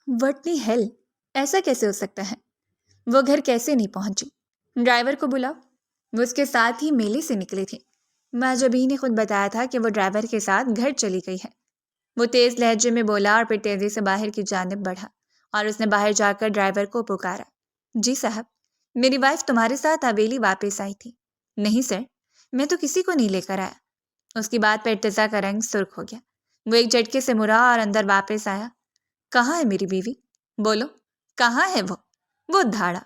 Whitney heel, ایسا کیسے ہو سکتا ہے؟ وہ گھر کیسے نہیں پہنچی؟ ڈرائیور کو بلاؤ۔ وہ اس کے ساتھ ہی میلے سے نکلی تھی۔ معجبی نے خود بتایا تھا کہ وہ ڈرائیور کے ساتھ گھر چلی گئی ہے۔ وہ تیز لہجے میں بولا اور پھر تیزی سے باہر کی جانب بڑھا اور اس نے باہر جا کر ڈرائیور کو پکارا۔ جی صاحب، میری وائف تمہارے ساتھ حویلی واپس آئی تھی۔ نہیں سر، میں تو کسی کو نہیں لے کر آیا۔ اس کی بات پر ارتضیٰ کا رنگ سرخ ہو گیا۔ وہ ایک جھٹکے سے مرا اور اندر واپس آیا۔ کہاں ہے میری بیوی؟ بولو، کہاں ہے وہ دھاڑا۔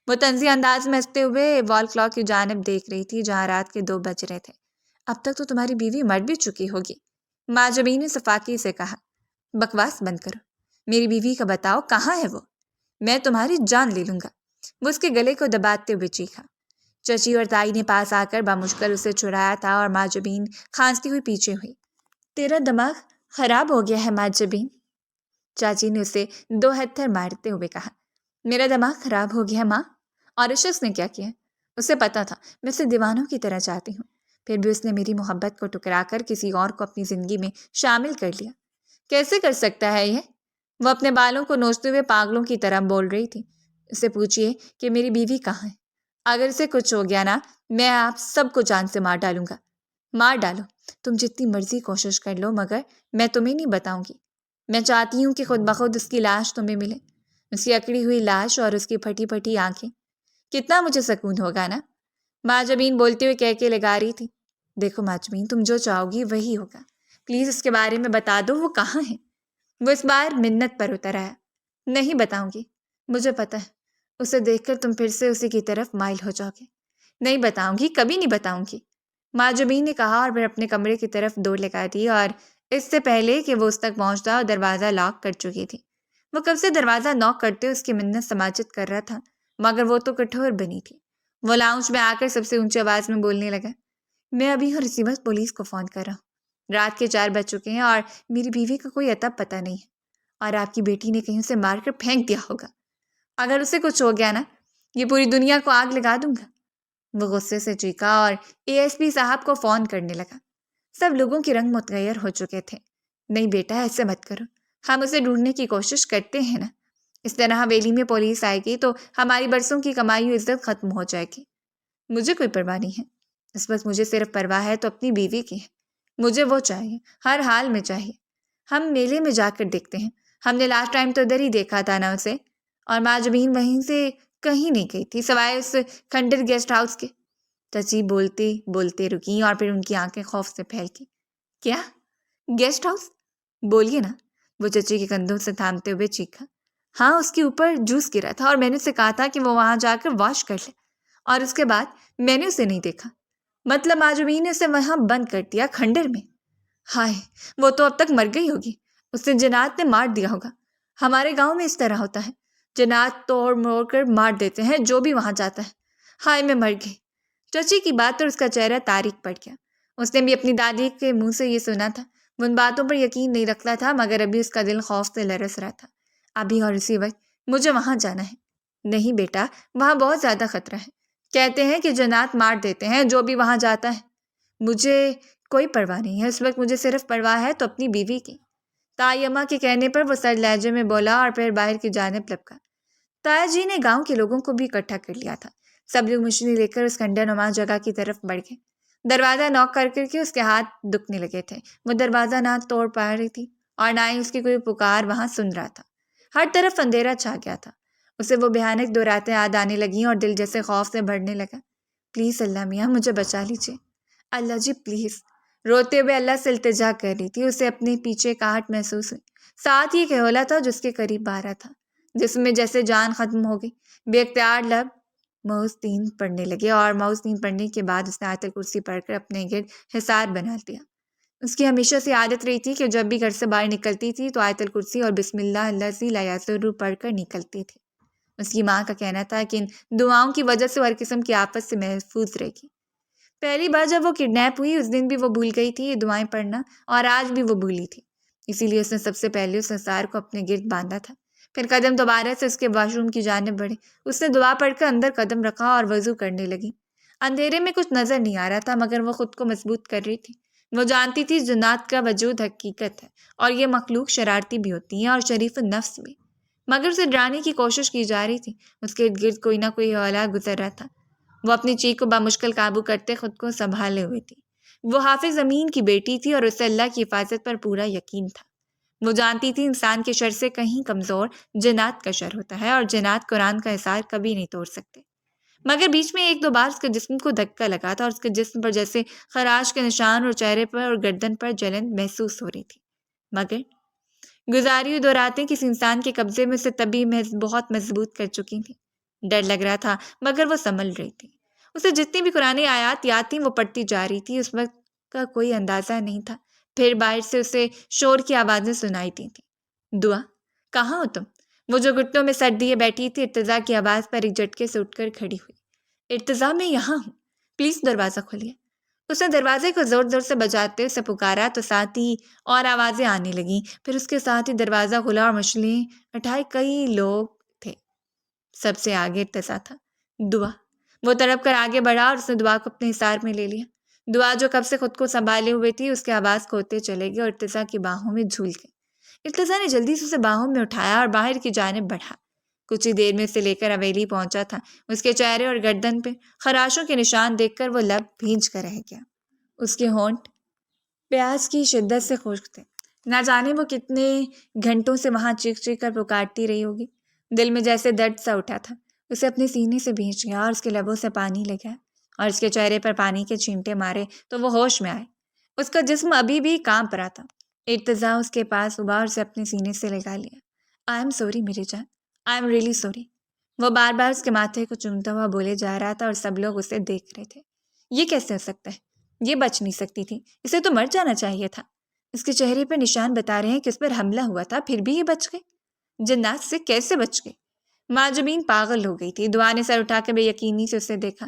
وہ طنزی انداز میں ہنستے ہوئے وال کلاک کی جانب دیکھ رہی تھی جہاں رات کے 2 بج رہے تھے۔ اب تک تو تمہاری بیوی مر بھی چکی ہوگی، معجبی نے صفاقی سے کہا۔ بکواس بند کرو، میری بیوی کا بتاؤ کہاں ہے وہ؟ میں تمہاری جان لے لوں گا، وہ اس کے گلے کو دباتے ہوئے چیخا۔ چچی اور تائی نے پاس آ کر بامشکل اسے چھڑایا تھا اور معجبین کھانستی ہوئی پیچھے ہوئی۔ تیرا دماغ خراب ہو گیا ہے معجبین، چاچی نے اسے 2 ہتھر مارتے ہوئے کہا۔ میرا دماغ خراب ہو گیا ماں؟ اور اس شخص نے کیا کیا؟ اسے پتا تھا میں اسے دیوانوں کی طرح چاہتی ہوں، پھر بھی اس نے میری محبت کو ٹکرا کر کسی اور کو اپنی زندگی میں شامل کر لیا۔ کیسے کر سکتا ہے یہ؟ وہ اپنے بالوں کو نوچتے ہوئے پاگلوں کی طرح بول رہی تھی۔ اسے پوچھئے کہ میری بیوی کہاں ہے؟ اگر اسے کچھ ہو گیا نا، میں آپ سب کو جان سے مار ڈالوں گا۔ مار ڈالو، تم جتنی مرضی کوشش کر لو، مگر میں تمہیں نہیں بتاؤں گی۔ میں چاہتی ہوں کہ خود بخود اس کی لاش تمہیں ملے، اس کی اکڑی ہوئی لاش اور اس کی پھٹی پھٹی آنکھیں۔ کتنا مجھے سکون ہوگا نا؟ معجبین بولتے ہوئے کہہ کے لگا رہی تھی۔ دیکھو معجبین، تم جو چاہو گی وہی ہوگا، پلیز اس کے بارے میں بتا دو، وہ کہاں ہے؟ وہ اس بار منت پر اتر آیا۔ نہیں بتاؤں گی، مجھے پتا ہے اسے دیکھ کر تم پھر سے اسی کی طرف مائل ہو جاؤ گے۔ نہیں بتاؤں گی، کبھی نہیں بتاؤں گی، معجبین نے کہا اور پھر اپنے کمرے کی طرف دوڑ لگا دی، اور اس سے پہلے کہ وہ اس تک پہنچتا اور دروازہ لاک کر چکی تھی۔ وہ کب سے دروازہ نوک کرتے اس کی منت سماجت کر رہا تھا، مگر وہ تو کٹھور بنی تھی۔ وہ لاؤنج میں آ کر سب سے اونچی آواز میں بولنے لگا۔ میں ابھی اور اسی وقت پولیس کو فون کر رہا ہوں۔ رات کے 4 بج چکے ہیں اور میری بیوی کا کوئی اتا پتہ نہیں ہے، اور آپ کی بیٹی نے کہیں اسے مار کر پھینک دیا ہوگا۔ اگر اسے کچھ ہو گیا نا، یہ پوری دنیا کو آگ لگا دوں گا۔ وہ غصے سے چیخا اور ASP صاحب کو فون کرنے لگا۔ سب لوگوں کے رنگ متغیر ہو چکے تھے۔ نہیں بیٹا، ایسے مت کرو، ہم اسے ڈھونڈنے کی کوشش کرتے ہیں نا۔ اس طرح حویلی میں پولیس آئے گی تو ہماری برسوں کی کمائی و عزت ختم ہو جائے گی۔ مجھے کوئی پرواہ نہیں ہے، اس وقت مجھے صرف پرواہ ہے تو اپنی بیوی کی ہے۔ مجھے وہ چاہیے، ہر حال میں چاہیے۔ ہم میلے میں جا کر دیکھتے ہیں، ہم نے لاسٹ ٹائم تو ادھر ہی دیکھا تھا نا اسے۔ اور معجبین وہیں سے کہیں نہیں گئی تھی سوائے اس کھنڈر گیسٹ ہاؤس کے۔ چچی بولتے بولتے رکی اور پھر ان کی آنکھیں خوف سے پھیل گئی۔ کیا؟ Guest house? بولیے نا، وہ چچی کے کندھوں سے تھامتے ہوئے چیخا۔ ہاں، اس کے اوپر جوس گرا تھا اور میں نے اسے کہا تھا کہ وہ وہاں جا کر واش کر لے، اور اس کے بعد میں نے اسے نہیں دیکھا۔ مطلب معجبین نے اسے وہاں بند کر دیا، کھنڈر میں؟ ہائے، وہ تو اب تک مر گئی ہوگی، اسے جنات نے مار دیا ہوگا۔ ہمارے گاؤں میں اس طرح ہوتا ہے، جنات توڑ موڑ کر مار دیتے ہیں جو بھی وہاں جاتا ہے۔ ہائے، میں مر گئی۔ چچی کی بات پر اس کا چہرہ تاریک پڑ گیا۔ اس نے بھی اپنی دادی کے منہ سے یہ سنا تھا۔ وہ ان باتوں پر یقین نہیں رکھتا تھا، مگر ابھی اس کا دل خوف سے لرز رہا تھا۔ ابھی اور اسی وقت مجھے وہاں جانا ہے۔ نہیں بیٹا، وہاں بہت زیادہ خطرہ ہے، کہتے ہیں کہ جنات مار دیتے ہیں جو بھی وہاں جاتا ہے۔ مجھے کوئی پرواہ نہیں ہے، اس وقت مجھے صرف پرواہ ہے تو اپنی بیوی کی۔ تائی اماں کے کہنے پر وہ سر لہجے میں بولا اور پھر باہر کی جانب لپکا۔ تایا جی نے گاؤں کے لوگوں کو بھی اکٹھا کر لیا تھا۔ سب لوگ مشنی لے کر اس کھنڈر نما جگہ کی طرف بڑھ گئے۔ دروازہ نوک کر کر کے اس کے ہاتھ دکھنے لگے تھے۔ وہ دروازہ نہ توڑ پا رہی تھی اور نہ ہی اس کی کوئی پکار وہاں سن رہا تھا۔ ہر طرف اندھیرا چھا گیا تھا۔ اسے وہ بھیانک 2 راتیں یاد آنے لگیں اور دل جیسے خوف سے بھرنے لگا۔ پلیز اللہ میاں، مجھے بچا لیجیے، اللہ جی پلیز۔ روتے ہوئے اللہ سے التجا کر رہی تھی۔ اسے اپنے پیچھے کاہٹ محسوس ہوئی، ساتھ ہی ایک ہولہ تھا جس کے قریب آ رہا تھا، جس میں جیسے جان ختم ہو گئی۔ بے اختیار لب محض نیند پڑنے لگے، اور محض نیند پڑنے کے بعد اس نے آیت الکرسی پڑھ کر اپنے گرد حصار بنا دیا۔ اس کی ہمیشہ سے عادت رہی تھی کہ جب بھی گھر سے باہر نکلتی تھی تو آیت الکرسی اور بسم اللہ الذی لا یضر پڑھ کر نکلتی تھی۔ اس کی ماں کا کہنا تھا کہ ان دعاؤں کی وجہ سے وہ ہر قسم کی آفت سے محفوظ رہے گی۔ پہلی بار جب وہ کڈنیپ ہوئی اس دن بھی وہ بھول گئی تھی یہ دعائیں پڑھنا، اور آج بھی وہ بھولی تھی۔ اسی لیے اس نے سب سے پہلے اس حصار کو اپنے گرد باندھا تھا۔ پھر قدم دوبارہ سے اس کے واش روم کی جانب بڑھے۔ اس نے دعا پڑھ کر اندر قدم رکھا اور وضو کرنے لگی۔ اندھیرے میں کچھ نظر نہیں آ رہا تھا، مگر وہ خود کو مضبوط کر رہی تھی۔ وہ جانتی تھی جنات کا وجود حقیقت ہے، اور یہ مخلوق شرارتی بھی ہوتی ہیں اور شریف النفس بھی۔ مگر اسے ڈرانے کی کوشش کی جا رہی تھی۔ اس کے ارد گرد کوئی نہ کوئی حوالہ گزر رہا تھا۔ وہ اپنی چیخ کو بامشکل قابو کرتے خود کو سنبھالے ہوئے تھی۔ وہ حافظ امین کی بیٹی تھی اور اسے اللہ کی حفاظت پر پورا یقین تھا۔ وہ جانتی تھی انسان کے شر سے کہیں کمزور جنات کا شر ہوتا ہے، اور جنات قرآن کا حصار کبھی نہیں توڑ سکتے۔ مگر بیچ میں ایک دو بار اس کے جسم کو دھکا لگا تھا اور اس کے جسم پر جیسے خراش کے نشان اور چہرے پر اور گردن پر جلن محسوس ہو رہی تھی۔ مگر گزاری ہوئی 2 راتیں کسی انسان کے قبضے میں اسے تبھی بہت مضبوط کر چکی تھیں۔ ڈر لگ رہا تھا مگر وہ سنبھل رہی تھی۔ اسے جتنی بھی قرآن آیات یاد تھیں وہ پڑھتی جا رہی تھی۔ اس وقت کا کوئی اندازہ نہیں تھا۔ پھر باہر سے اسے شور کی آوازیں سنائی دی تھیں۔ دعا، کہاں ہو تم؟ وہ جو گھٹنوں میں سر دیے بیٹھی تھی ارتضیٰ کی آواز پر ایک جھٹکے سے اٹھ کر کھڑی ہوئی۔ ارتضیٰ، میں یہاں ہوں، پلیز دروازہ کھولیے۔ اس نے دروازے کو زور زور سے بجاتے اسے پکارا تو ساتھ ہی اور آوازیں آنے لگیں۔ پھر اس کے ساتھ ہی دروازہ کھلا اور مچھلیاں اٹھائے کئی لوگ تھے۔ سب سے آگے ارتضیٰ تھا۔ دعا، وہ تڑپ کر آگے بڑھا اور اس نے دعا کو اپنے حصار میں لے لیا۔ دعا جو کب سے خود کو سنبھالے ہوئے تھی اس کی آواز کو ہوتے چلے گئے اور ارتضیٰ کی باہوں میں جھول گئی۔ ارتضیٰ نے جلدی سے اسے باہوں میں اٹھایا اور باہر کی جانب بڑھا۔ کچھ ہی دیر میں اسے لے کر حویلی پہنچا تھا۔ اس کے چہرے اور گردن پہ خراشوں کے نشان دیکھ کر وہ لب بھیج کر رہ گیا۔ اس کے ہونٹ پیاس کی شدت سے خشک تھے۔ نہ جانے وہ کتنے گھنٹوں سے وہاں چیخ چیخ کر پکارتی رہی ہوگی۔ دل میں جیسے درد سا اٹھا تھا۔ اسے اپنے سینے سے بھیج گیا اور اس کے لبوں سے پانی لگا اور اس کے چہرے پر پانی کے چھینٹے مارے تو وہ ہوش میں آئے۔ اس کا جسم ابھی بھی کانپ رہا تھا۔ ارتضیٰ اس کے پاس ہوا اور اسے اپنے سینے سے لگا لیا۔ آئی ایم سوری میری جان، آئی ایم ریئلی سوری۔ وہ بار بار اس کے ماتھے کو چومتا ہوا بولے جا رہا تھا اور سب لوگ اسے دیکھ رہے تھے۔ یہ کیسے ہو سکتا ہے؟ یہ بچ نہیں سکتی تھی، اسے تو مر جانا چاہیے تھا۔ اس کے چہرے پر نشان بتا رہے ہیں کہ اس پر حملہ ہوا تھا، پھر بھی یہ بچ گئی۔ جنات سے کیسے بچ گئی؟ معجبین پاگل ہو گئی تھی۔ دعا نے سر اٹھا کے بے یقینی سے اسے دیکھا۔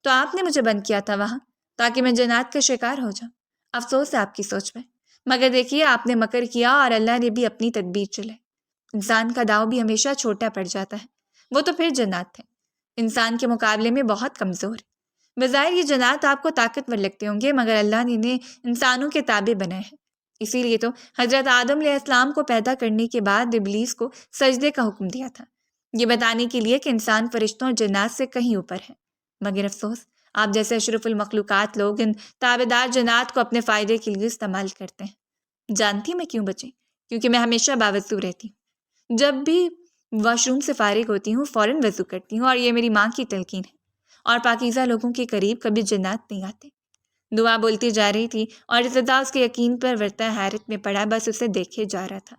تو آپ نے مجھے بند کیا تھا وہاں تاکہ میں جنات کا شکار ہو جاؤں۔ افسوس ہے آپ کی سوچ میں، مگر دیکھیے آپ نے مکر کیا اور اللہ نے بھی اپنی تدبیر چلائی۔ انسان کا داؤ بھی ہمیشہ چھوٹا پڑ جاتا ہے۔ وہ تو پھر جنات تھے، انسان کے مقابلے میں بہت کمزور ہے۔ بظاہر یہ جنات آپ کو طاقتور لگتے ہوں گے مگر اللہ نے انہیں انسانوں کے تابع بنائے ہیں۔ اسی لیے تو حضرت آدم علیہ السلام کو پیدا کرنے کے بعد ابلیس کو سجدے کا حکم دیا تھا، یہ بتانے کے لیے کہ انسان فرشتوں اور جنات سے کہیں اوپر ہے۔ مگر افسوس آپ جیسے اشرف المخلوقات لوگ ان تابع دار جنات کو اپنے فائدے کے لیے استعمال کرتے ہیں۔ جانتی میں کیوں بچی؟ کیونکہ میں ہمیشہ باوضو رہتی ہوں۔ جب بھی واش روم سے فارغ ہوتی ہوں فوراً وضو کرتی ہوں، اور یہ میری ماں کی تلقین ہے۔ اور پاکیزہ لوگوں کے قریب کبھی جنات نہیں آتے۔ دعا بولتی جا رہی تھی اور ارتضیٰ اس کے یقین پر ورتا حیرت میں پڑا، بس اسے دیکھے جا رہا تھا۔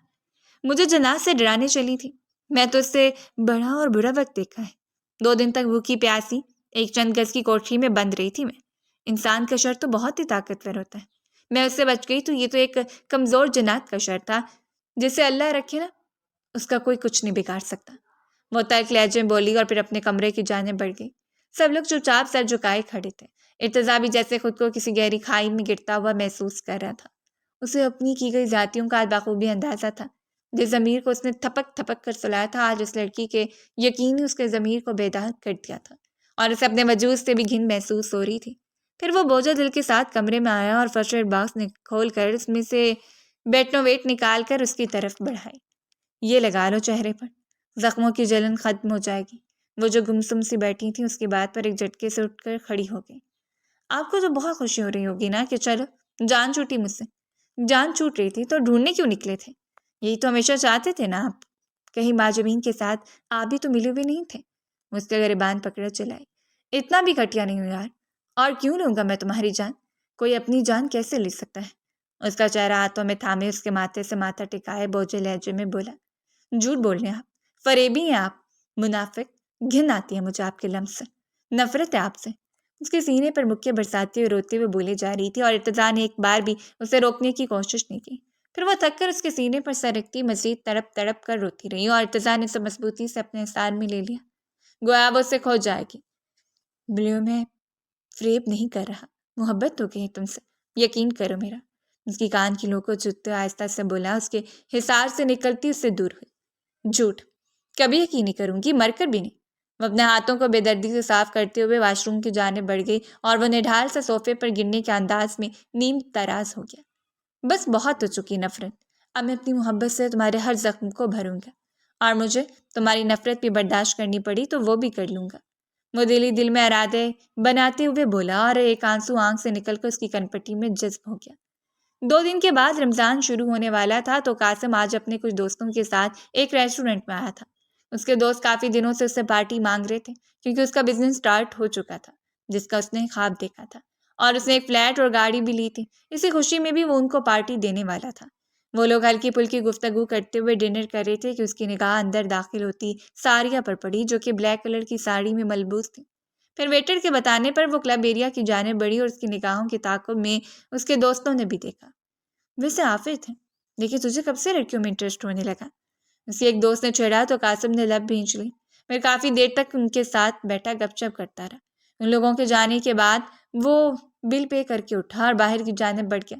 مجھے جنات سے ڈرانے چلی تھی، میں تو اس سے بڑا اور برا وقت دیکھا ہے۔ 2 دن تک بھوکی پیاسی ایک چند گز کی کوٹری میں بند رہی تھی میں۔ انسان کا شر تو بہت ہی طاقتور ہوتا ہے، میں اس سے بچ گئی تو یہ تو ایک کمزور جنات کا شر تھا، جسے اللہ رکھے نا اس کا کوئی کچھ نہیں بگاڑ سکتا۔ وہ تلخ لہجے میں بولی اور پھر اپنے کمرے کی جانب بڑھ گئی۔ سب لوگ چپ چاپ سر جھکائے کھڑے تھے۔ ارتضیٰ بھی جیسے خود کو کسی گہری کھائی میں گرتا ہوا محسوس کر رہا تھا۔ اسے اپنی کی گئی زیادتیوں کا بخوبی اندازہ تھا۔ جس ضمیر کو اس نے تھپک تھپک کر سلایا تھا، آج اس لڑکی کے یقین نے اس کے ضمیر کو بیدار کر دیا تھا اور اسے اپنے وجود سے بھی گھن محسوس ہو رہی تھی۔ پھر وہ بوجھا دل کے ساتھ کمرے میں آیا اور فرسٹ ایڈ باکس کھول کر اس میں سے بیٹنوویٹ نکال کر اس کی طرف بڑھائی۔ یہ لگا لو چہرے پر، زخموں کی جلن ختم ہو جائے گی۔ وہ جو گمسم سی بیٹھی تھی اس کی بات پر ایک جھٹکے سے اٹھ کر کھڑی ہو گئی۔ آپ کو تو بہت خوشی ہو رہی ہوگی نا کہ چلو جان چھوٹی مجھ سے۔ جان چھوٹ رہی تھی تو ڈھونڈنے کیوں نکلے تھے؟ یہی تو ہمیشہ چاہتے تھے نا آپ، کہیں معجبین کے ساتھ آپ بھی تو ملے ہوئے نہیں تھے؟ مجھ کے گریبان پکڑے چلائی۔ اتنا بھی گھٹیا نہیں ہوں یار، اور کیوں لوں گا میں تمہاری جان؟ کوئی اپنی جان کیسے لے سکتا ہے؟ اس کا چہرہ ہاتھوں میں تھامے اس کے ماتھے سے ماتھا ٹکائے بوجھے لہجے میں بولا، جھوٹ بول رہے ہیں آپ، فریبی ہیں آپ، منافق۔ گھن آتی ہے مجھے آپ کے لمس سے، نفرت ہے آپ سے۔ اس کے سینے پر مکے برساتے ہوئے روتے ہوئے بولے جا رہی تھی اور ارتضیٰ نے ایک بار بھی اسے روکنے کی کوشش نہیں کی۔ پھر وہ تھک کر اس کے سینے پر سر رکھتی مزید تڑپ تڑپ کر روتی رہی اور ارتضیٰ نے اسے مضبوطی سے اپنے حصار میں لے لیا، گویا وہ اسے کھو جائے گی۔ بلیو میں فریب نہیں کر رہا، محبت ہو گئی ہے تم سے، یقین کرو میرا۔ اس کی کان کی لو کو چوتتے آہستہ سے بولا، اس کے حصار سے نکلتی اس سے دور ہوئی۔ جھوٹ، کبھی یقین نہیں کروں گی، مر کر بھی نہیں۔ وہ اپنے ہاتھوں کو بے دردی سے صاف کرتے ہوئے واش روم کی جانب بڑھ گئی اور وہ نڈھال سے صوفے پر گرنے کے انداز میں نیم تراز ہو گیا۔ بس بہت ہو چکی نفرت، اب میں اپنی محبت سے تمہارے ہر زخم کو بھروں گا اور مجھے تمہاری نفرت بھی برداشت کرنی پڑی تو وہ بھی کر لوں گا۔ وہ دل میں ارادے بناتے ہوئے بولا اور ایک آنسو آنکھ سے نکل کر اس کی کنپٹی میں جذب ہو گیا۔ 2 دن کے بعد رمضان شروع ہونے والا تھا تو قاسم آج اپنے کچھ دوستوں کے ساتھ ایک ریسٹورنٹ میں آیا تھا۔ اس کے دوست کافی دنوں سے اس سے پارٹی مانگ رہے تھے کیونکہ اس کا بزنس سٹارٹ ہو چکا تھا جس کا اس نے خواب دیکھا تھا، اور اس نے ایک فلیٹ اور گاڑی بھی لی تھی۔ اسی خوشی میں بھی وہ ان کو پارٹی دینے والا تھا۔ وہ لوگ ہلکی پھلکی گفتگو کرتے ہوئے ڈنر کر رہے تھے کہ اس کی نگاہ اندر داخل ہوتی ساریہ پر پڑی جو کہ بلیک کلر کی ساڑی میں ملبوس تھی۔ پھر ویٹر کے بتانے پر وہ کلب ایریا کی جانب بڑھی اور اس کی نگاہوں کے تعاقب میں اس کے دوستوں نے بھی دیکھا۔ ویسے آفت ہے، لیکن تجھے کب سے لڑکیوں میں انٹرسٹ ہونے لگا؟ اس کے ایک دوست نے چھیڑا تو قاسم نے لب بھینچ لی۔ پھر کافی دیر تک ان کے ساتھ بیٹھا گپ شپ کرتا رہا۔ ان لوگوں کے جانے کے بعد وہ بل پے کر کے اٹھا اور باہر کی جانب بڑھ گیا۔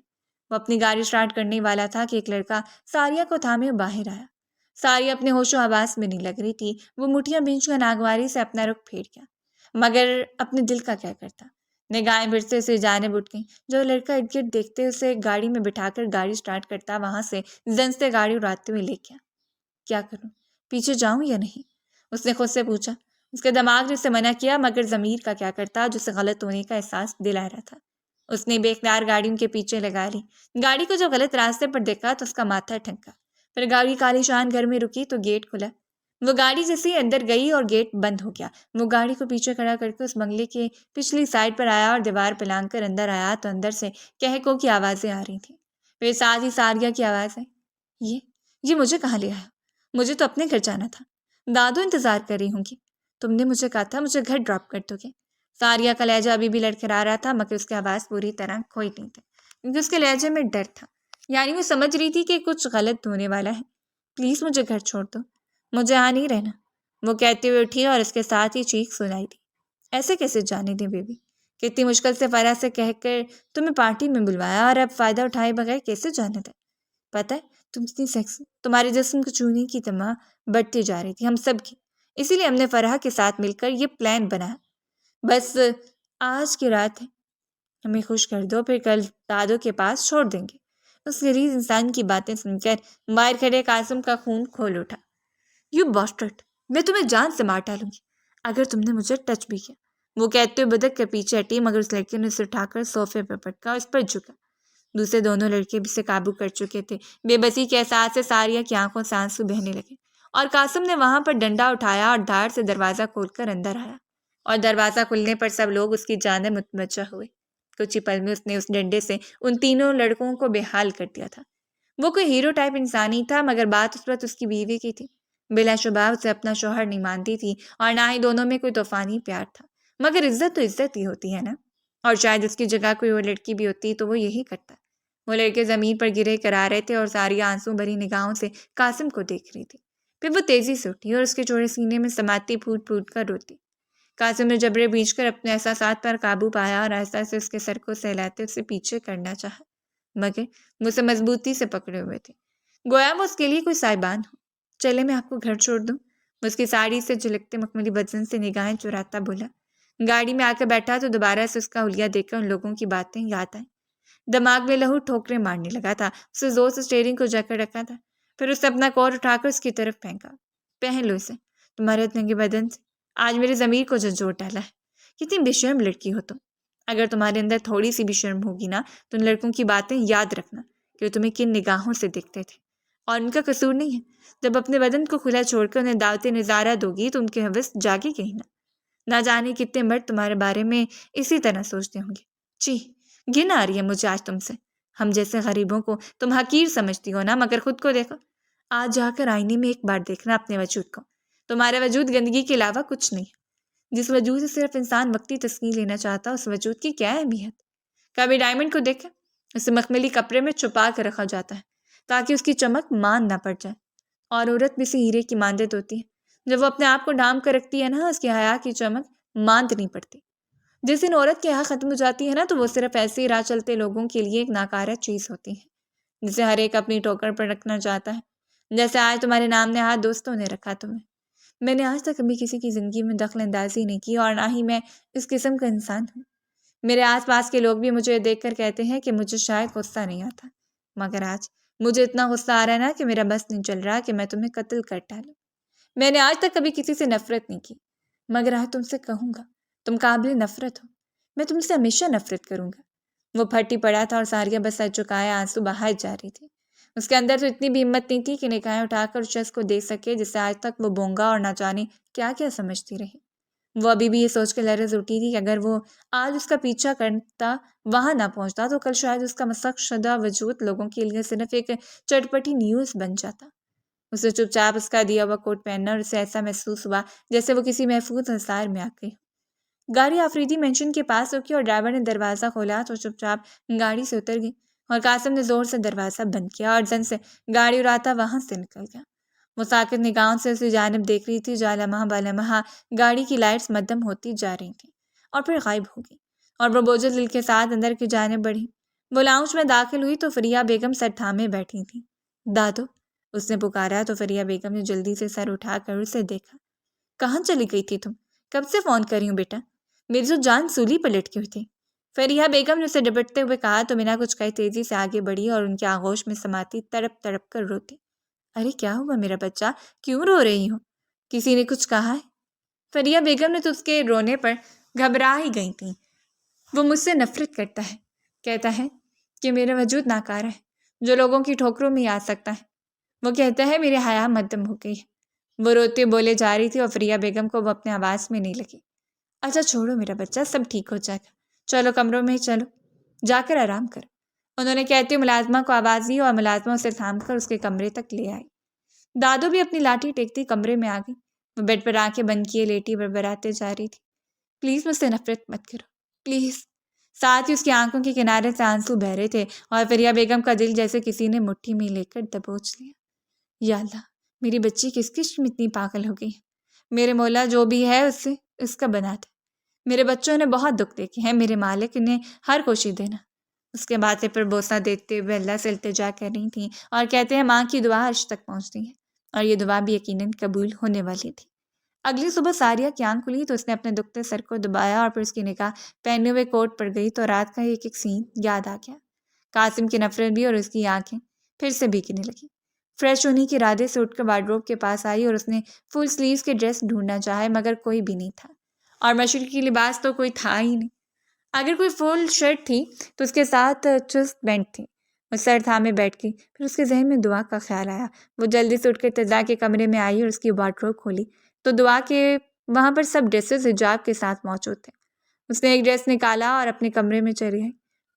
وہ اپنی گاڑی سٹارٹ کرنے والا تھا کہ ایک لڑکا ساریہ کو تھامے باہر آیا۔ ساریہ اپنے ہوش و حواس میں نہیں لگ رہی تھی۔ وہ مٹھیاں بھینچ کر ناگواری سے اپنا رخ پھیر گیا، مگر اپنے دل کا کیا کرتا۔ نگاہیں پھر سے اسے جانب اٹھ گئیں۔ جو لڑکا ارد گرد دیکھتے اسے گاڑی میں بٹھا کر گاڑی سٹارٹ کرتا وہاں سے زن سے گاڑی اڑاتے ہوئے لے گیا۔ کیا کروں، پیچھے جاؤں یا نہیں؟ اس نے خود سے پوچھا۔ اس کے دماغ نے اسے منع کیا، مگر ضمیر کا کیا کرتا جو اسے غلط ہونے کا احساس دلا رہا تھا۔ اس نے بے اختیار گاڑی ان کے پیچھے لگا لی۔ گاڑی کو جب غلط راستے پر دیکھا تو اس کا ماتھا ٹھنکا۔ پھر گاڑی کالی شان گھر میں رکی تو گیٹ کھلا۔ وہ گاڑی جیسے اندر گئی اور گیٹ بند ہو گیا۔ وہ گاڑی کو پیچھے کھڑا کر کے اس بنگلے کے پچھلی سائڈ پر آیا اور دیوار پہ لانگ کر اندر آیا تو اندر سے کہکوں کی آوازیں آ رہی تھیں۔ پھر ساتھ ہی ساریہ کی آواز ہے، یہ مجھے کہاں لے آیا؟ مجھے تو اپنے گھر جانا تھا، دادو انتظار کر رہی ہوں گی۔ تم نے مجھے کہا تھا مجھے گھر ڈراپ کر دو گے۔ ساریہ کا لہجہ ابھی بھی لڑکھڑا رہا تھا، مگر اس کی آواز پوری طرح کھوئی نہیں تھی کیونکہ اس کے لہجے میں ڈر تھا۔ یعنی وہ سمجھ رہی تھی کہ کچھ غلط ہونے والا ہے۔ پلیز مجھے گھر چھوڑ دو، مجھے یہاں نہیں رہنا، وہ کہتے ہوئے اٹھی اور اس کے ساتھ ہی چیخ سنائی دی۔ ایسے کیسے جانے دیں بیبی؟ کتنی مشکل سے فرح سے کہہ کر تمہیں پارٹی میں بلوایا اور اب فائدہ اٹھائے بغیر کیسے جانے دیں؟ پتہ ہے تم اتنی سیکسی، تمہارے جسم کو چھونے کی تمنا بڑھتی جا رہی تھی ہم سب کی، اسی لیے ہم نے فرح کے ساتھ مل کر یہ پلان بنایا۔ بس آج کی رات ہے، ہمیں خوش کر دو، پھر کل دادو کے پاس چھوڑ دیں گے۔ اس غریب انسان کی باتیں سن کر باہر کھڑے قاسم کا خون کھول اٹھا۔ یو باسٹرڈ، میں تمہیں جان سے مار ڈالوں گی اگر تم نے مجھے ٹچ بھی کیا، وہ کہتے ہوئے بدک کے پیچھے ہٹی، مگر اس لڑکے نے اسے اٹھا کر صوفے پر پٹکا اور اس پر جھکا۔ دوسرے دونوں لڑکے بھی اسے قابو کر چکے تھے۔ بے بسی کے احساس سے ساریہ کی آنکھوں سے آنسو بہنے لگے اور قاسم نے وہاں پر ڈنڈا اٹھایا اور دھاڑ سے دروازہ کھول کر اندر آیا، اور دروازہ کھلنے پر سب لوگ اس کی جانب متوجہ ہوئے۔ کچھ ہی پل میں اس نے اس ڈنڈے سے ان تینوں لڑکوں کو بے حال کر دیا تھا۔ وہ کوئی ہیرو ٹائپ انسان ہی تھا، مگر بات اس وقت اس کی بیوی کی تھی۔ بلا شبہ اسے اپنا شوہر نہیں مانتی تھی اور نہ ہی دونوں میں کوئی طوفانی پیار تھا، مگر عزت تو عزت ہی ہوتی ہے نا، اور شاید اس کی جگہ کوئی اور لڑکی بھی ہوتی تو وہ یہی کرتا۔ وہ لڑکے زمین پر گرے کرا رہے تھے اور ساریہ آنسو بھری نگاہوں سے قاسم کو دیکھ رہی تھی۔ پھر وہ تیزی سے اٹھی اور اس کے چوڑے سینے میں سماتی پھوٹ پھوٹ کر روتی۔ قاسم نے جبرے بیچ کر اپنے احساسات پر قابو پایا اور آہستہ سے اس کے سر کو سہلاتے اسے پیچھے کرنا چاہا، مگر وہ اسے مضبوطی سے پکڑے ہوئے تھے، گویا وہ اس کے لیے کوئی سائبان ہو۔ چلے میں آپ کو گھر چھوڑ دوں، وہ اس کی ساڑی سے جھلکتے مخملی بدن سے نگاہیں چراتا بولا۔ گاڑی میں آ کر بیٹھا تو دوبارہ سے اس کا حلیہ دیکھ کر ان لوگوں کی باتیں یاد آئیں۔ دماغ میں لہو ٹھوکریں مارنے لگا تھا۔ اسے زور سے اسٹیئرنگ کو جکڑ رکھا تھا، پھر اس نے اپنا کوٹ اٹھا کر اس کی طرف پھینکا۔ پہن لو اسے، تمہارے ننگے بدن سے آج میرے ضمیر کو جھنجھوڑ ڈالا ہے۔ کتنی بے شرم لڑکی ہو تم، اگر تمہارے اندر تھوڑی سی بھی شرم ہوگی نا تو ان لڑکوں کی باتیں یاد رکھنا کہ وہ تمہیں کن نگاہوں سے دیکھتے تھے، اور ان کا قصور نہیں ہے۔ جب اپنے بدن کو کھلا چھوڑ کر انہیں دعوت نظارہ دو گی تو ان کے حوث جاگے گی نہ جانے کتنے مرد تمہارے بارے میں اسی طرح سوچتے ہوں گے۔ چی گھن آ رہی ہے مجھے آج تم سے، ہم جیسے غریبوں کو تم حقیر سمجھتی ہو نا، مگر خود کو دیکھو، آج جا کر آئینے میں ایک بار دیکھنا اپنے وجود کو، تمہارا وجود گندگی کے علاوہ کچھ نہیں ہے۔ جس وجود سے صرف انسان وقتی تسکین لینا چاہتا اس وجود کی کیا اہمیت؟ کبھی ڈائمنڈ کو دیکھا، اسے مخملی کپڑے میں چھپا کر رکھا جاتا ہے تاکہ اس کی چمک ماند نہ پڑ جائے، اور عورت بھی سے ہیرے کی ماندت ہوتی ہے، جب وہ اپنے آپ کو ڈھانپ کر رکھتی ہے نا اس کی حیا کی چمک ماند نہیں پڑتی۔ جس دن عورت کی حیا ختم ہو جاتی ہے نا تو وہ صرف ایسے ہی راہ چلتے لوگوں کے لیے ایک ناکارہ چیز ہوتی ہے جسے ہر ایک اپنی ٹوکر پر رکھنا چاہتا ہے، جیسے آج تمہارے نام نہاد دوستوں نے رکھا تمہیں۔ میں نے آج تک کبھی کسی کی زندگی میں دخل اندازی نہیں کی، اور نہ ہی میں اس قسم کا انسان ہوں۔ میرے آس پاس کے لوگ بھی مجھے دیکھ کر کہتے ہیں کہ مجھے شاید غصہ نہیں آتا، مگر آج مجھے اتنا غصہ آ رہا ہے نا کہ میرا بس نہیں چل رہا کہ میں تمہیں قتل کر ڈالوں۔ میں نے آج تک کبھی کسی سے نفرت نہیں کی، مگر آج تم سے کہوں گا، تم قابل نفرت ہو، میں تم سے ہمیشہ نفرت کروں گا۔ وہ پھٹی پڑا تھا اور ساریہ بس سر چکائے آنسو بہائے جا رہی تھی۔ اس کے اندر تو اتنی بھی ہمت نہیں تھی کہ نگاہیں اٹھا کر اس شخص کو دیکھ سکے جسے آج تک وہ بونگا اور نہ جانے کیا کیا سمجھتی رہی۔ وہ ابھی بھی یہ سوچ کے لرز اٹھی تھی کہ اگر وہ آج اس کا پیچھا کرتا وہاں نہ پہنچتا تو کل شاید اس کا مسخ شدہ وجود لوگوں کے لیے صرف ایک چٹپٹی نیوز بن جاتا۔ اسے چپ چاپ اس کا دیا ہوا کوٹ پہننا اور اسے ایسا محسوس ہوا جیسے وہ کسی محفوظ انصار میں آ گئی۔ گاڑی آفریدی مینشن کے پاس رکی اور ڈرائیور نے دروازہ کھولا تو چپ چاپ گاڑی سے اتر گئی اور قاسم نے زور سے دروازہ بند کیا اور زن سے گاڑی اڑاتا وہاں سے نکل گیا۔ وہ ساکت نگاہوں سے اسی جانب دیکھ رہی تھی جہاں لمحہ بلمحہ گاڑی کی لائٹس مدھم ہوتی جا رہی تھیں اور پھر غائب ہو گئی، اور وہ بوجھل دل کے ساتھ اندر کی جانب بڑھی۔ وہ لاؤنج میں داخل ہوئی تو فریہ بیگم سر تھامے بیٹھی تھی۔ دادو، اس نے پکارا تو فریہ بیگم نے جلدی سے سر اٹھا کر اسے دیکھا۔ کہاں چلی گئی تھی تم؟ کب سے فون کر رہی ہوں بیٹا، میری جو جان سولی پر لٹکی ہوئی تھی۔ فریہ بیگم نے اسے ڈپٹتے ہوئے کہا تو بنا کچھ کہے تیزی سے آگے بڑھی اور ان کے آغوش میں سماتی تڑپ تڑپ کر روتی۔ ارے کیا ہوا میرا بچہ، کیوں رو رہی ہو؟ کسی نے کچھ کہا ہے؟ فریہ بیگم نے تو اس کے رونے پر گھبرا ہی گئی تھی۔ وہ مجھ سے نفرت کرتا ہے، کہتا ہے کہ میرا وجود ناکارہ ہے جو لوگوں کی ٹھوکروں میں آ سکتا ہے۔ وہ کہتا ہے میری حیا مدھم ہو گئی ہے۔ وہ روتے بولے جا رہی تھی اور فریہ بیگم کو وہ اپنے آواز میں نہیں لگی۔ اچھا چھوڑو میرا بچہ، سب ٹھیک ہو جائے گا، چلو کمروں میں چلو، جا کر آرام کرو، انہوں نے کہتے ملازمہ کو آواز دی اور ملازمہ اسے تھام کر اس کے کمرے تک لے آئی۔ دادو بھی اپنی لاٹھی ٹیکتی کمرے میں آ گئی۔ وہ بیڈ پر آنکھیں بند کیے لیٹی بربراتے جا رہی تھی۔ پلیز مجھ سے نفرت مت کرو، پلیز۔ ساتھ ہی اس کی آنکھوں کے کنارے سے آنسو بہ رہے تھے اور فریہ بیگم کا دل جیسے کسی نے مٹھی میں لے کر دبوچ لیا۔ یا اللہ، میری بچی کس قسم اتنی پاگل ہو گئی ہے؟ میرے مولا جو بھی ہے اسے اس کا بنا دے۔ میرے بچوں نے بہت دکھ دیکھے ہیں، میرے مالک انہیں ہر خوشی دینا۔ اس کے ماتھے پر بوسہ دیتے ہوئے اللہ سے التجا کر رہی تھیں اور کہتے ہیں ماں کی دعا عرش تک پہنچتی ہے، اور یہ دعا بھی یقیناً قبول ہونے والی تھی۔ اگلی صبح ساریہ کی آنکھ کھلی تو اس نے اپنے دکھتے سر کو دبایا اور پھر اس کی نگاہ پہنے ہوئے کوٹ پر گئی تو رات کا ایک ایک سین یاد آ گیا۔ قاسم کی نفرت بھی اور اس کی آنکھیں پھر سے بھیگنے لگی۔ فریش ہونے کے ارادے سے اٹھ کر وارڈروب کے پاس آئی اور اس نے فل سلیوز کے ڈریس ڈھونڈنا چاہے مگر کوئی بھی نہیں تھا، اور مشرقی لباس تو کوئی تھا ہی نہیں۔ اگر کوئی فل شرٹ تھی تو اس کے ساتھ چست بینٹ تھی۔ وہ سر تھامے بیٹھ گئی، پھر اس کے ذہن میں دعا کا خیال آیا۔ وہ جلدی سے اٹھ کر تزا کے کمرے میں آئی اور اس کی وارڈروب کھولی تو دعا کے وہاں پر سب ڈریسز حجاب کے ساتھ موجود تھے۔ اس نے ایک ڈریس نکالا اور اپنے کمرے میں چلی گئی۔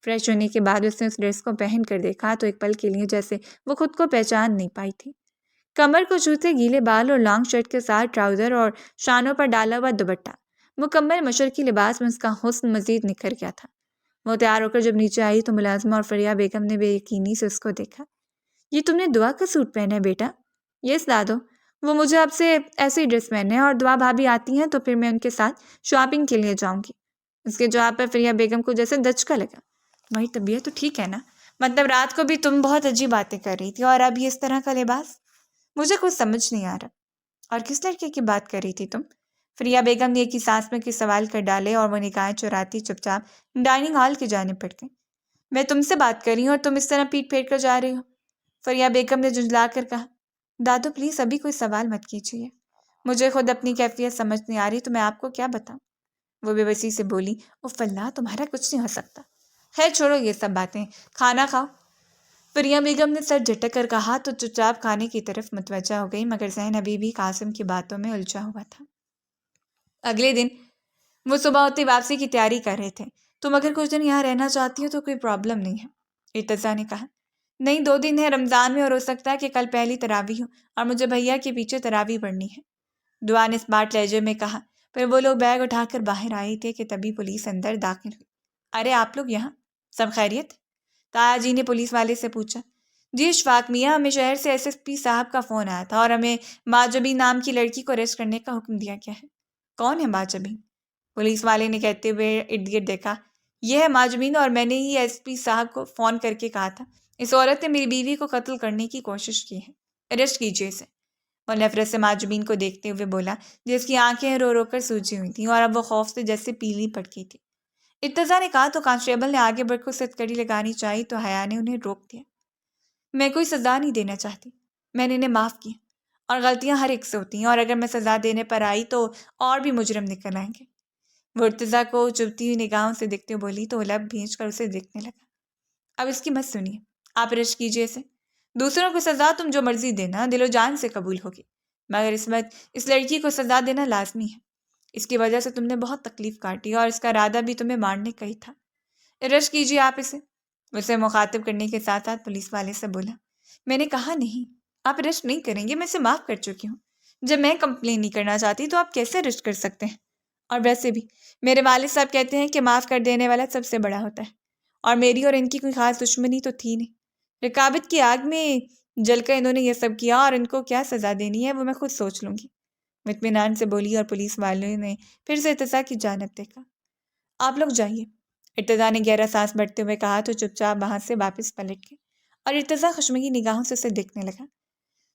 فریش ہونے کے بعد اس نے اس ڈریس کو پہن کر دیکھا تو ایک پل کے لیے جیسے وہ خود کو پہچان نہیں پائی تھی۔ کمر کو چھوتے گیلے بال اور لانگ شرٹ کے ساتھ ٹراؤزر اور شانوں پر ڈالا ہوا دوپٹہ، مکمل مشرقی لباس میں اس کا حسن مزید نکھر گیا تھا۔ وہ تیار ہو کر جب نیچے آئی تو ملازمہ اور فریہ بیگم نے بے یقینی سے اس کو دیکھا۔ یہ تم نے دعا کا سوٹ پہنا ہے بیٹا؟ یس دادو، وہ مجھے اب سے ایسے ہی ڈریس پہننے ہیں اور دعا بھابھی آتی ہیں تو پھر میں ان کے ساتھ شاپنگ کے لیے جاؤں گی۔ اس کے جواب پر فریہ بیگم کو جیسے دھچکا لگا۔ وہی طبیعت تو ٹھیک ہے نا، مطلب رات کو بھی تم بہت عجیب باتیں کر رہی تھی اور اب یہ اس طرح کا لباس، مجھے کچھ سمجھ نہیں آ رہا۔ اور کس لڑکے کی بات کر رہی تھی تم؟ فریہ بیگم نے ایک ہی سانس میں کچھ سوال کر ڈالے اور وہ نگاہیں چراتی چپ چاپ ڈائننگ ہال کی جانب بڑھ گئی۔ میں تم سے بات کر رہی ہوں اور تم اس طرح پیٹ پھیر کر جا رہی ہو، فریہ بیگم نے جھنجھلا کر کہا۔ دادو پلیز ابھی کوئی سوال مت کیجیے، مجھے خود اپنی کیفیت سمجھ نہیں آ رہی تو میں آپ کو کیا بتاؤں؟ وہ بے بسی سے بولی۔ اف اللہ، تمہارا کچھ نہیں ہو سکتا۔ خیر چھوڑو یہ سب باتیں، کھانا کھاؤ۔ فریہ بیگم نے سر جھٹک کر کہا تو چپ چاپ کھانے کی طرف متوجہ ہو گئی مگر ذہن ابھی بھی قاسم کی باتوں میں الجھا ہوا تھا۔ اگلے دن وہ صبح ہوتی واپسی کی تیاری کر رہے تھے۔ تم اگر کچھ دن یہاں رہنا چاہتی ہو تو کوئی پرابلم نہیں ہے، ارتضیٰ نے کہا۔ نہیں، 2 دن ہے رمضان میں اور ہو سکتا ہے کہ کل پہلی تراویح ہو اور مجھے بھیا کے پیچھے تراویح پڑھنی ہے، دعا نے اسمارٹ لہجے میں کہا۔ پھر وہ لوگ بیگ اٹھا کر باہر آئے تھے کہ تبھی پولیس اندر داخل ہوئی۔ ارے آپ لوگ یہاں، سب خیریت؟ تایا جی نے پولیس والے سے پوچھا۔ جی اشفاق میاں، ہمیں شہر سے ایس ایس پی صاحب کا فون آیا تھا اور ہمیں ماجبین نام کی لڑکی کو اریسٹ کرنے کا حکم دیا گیا ہے۔ کون ہے ماجبین؟ پولیس والے نے کہتے ہوئے ارد گرد دیکھا۔ یہ ہے ماجبین، اور میں نے ہی ایس پی صاحب کو فون کر کے کہا تھا، اس عورت نے میری بیوی کو قتل کرنے کی کوشش کی ہے، اریسٹ کیجیے اسے۔ وہ نفرت سے ماجبین کو دیکھتے ہوئے بولا جس کی آنکھیں رو رو کر سوجی ہوئی تھیں اور اب وہ خوف سے جیسے پیلی پڑ گئی تھی۔ ارتضیٰ نے کہا تو کانسٹیبل نے آگے بڑھ کر اسے کڑی لگانی چاہی تو حیا نے انہیں روک دیا۔ میں کوئی سزا نہیں دینا چاہتی، میں نے انہیں معاف کیا اور غلطیاں ہر ایک سے ہوتی ہیں، اور اگر میں سزا دینے پر آئی تو اور بھی مجرم نکل آئیں گے۔ وہ ارتضیٰ کو چبھتی ہوئی نگاہوں سے دیکھتے ہوئے بولی تو وہ لب بھینچ کر اسے دیکھنے لگا۔ اب اس کی مت سنیے، آپ رشک کیجیے اسے۔ دوسروں کو سزا تم جو مرضی دینا دل و جان سے قبول ہوگی، مگر اس وقت اس لڑکی کو سزا دینا لازمی ہے۔ اس کی وجہ سے تم نے بہت تکلیف کاٹی اور اس کا ارادہ بھی تمہیں مارنے کا ہی تھا۔ رشک کیجیے آپ اسے مخاطب کرنے کے ساتھ ساتھ پولیس والے سے بولا۔ میں نے کہا نہیں، آپ رشک نہیں کریں گے، میں اسے معاف کر چکی ہوں۔ جب میں کمپلین نہیں کرنا چاہتی تو آپ کیسے رشک کر سکتے ہیں؟ اور ویسے بھی میرے والد صاحب کہتے ہیں کہ معاف کر دینے والا سب سے بڑا ہوتا ہے، اور میری اور ان کی کوئی خاص دشمنی تو تھی نہیں۔ رقابت کی آگ میں جل کر انہوں نے یہ سب کیا، اور ان کو کیا سزا دینی ہے وہ میں خود سوچ لوں گی، اطمینان سے بولی۔ اور پولیس والوں نے پھر سے ارتضیٰ کی جانب دیکھا۔ آپ لوگ جائیے، ارتضیٰ نے گہرا سانس بھرتے ہوئے کہا تو چپ چاپ وہاں سے واپس پلٹ گئے، اور ارتضیٰ خشمگی نگاہوں سے اسے دیکھنے لگا۔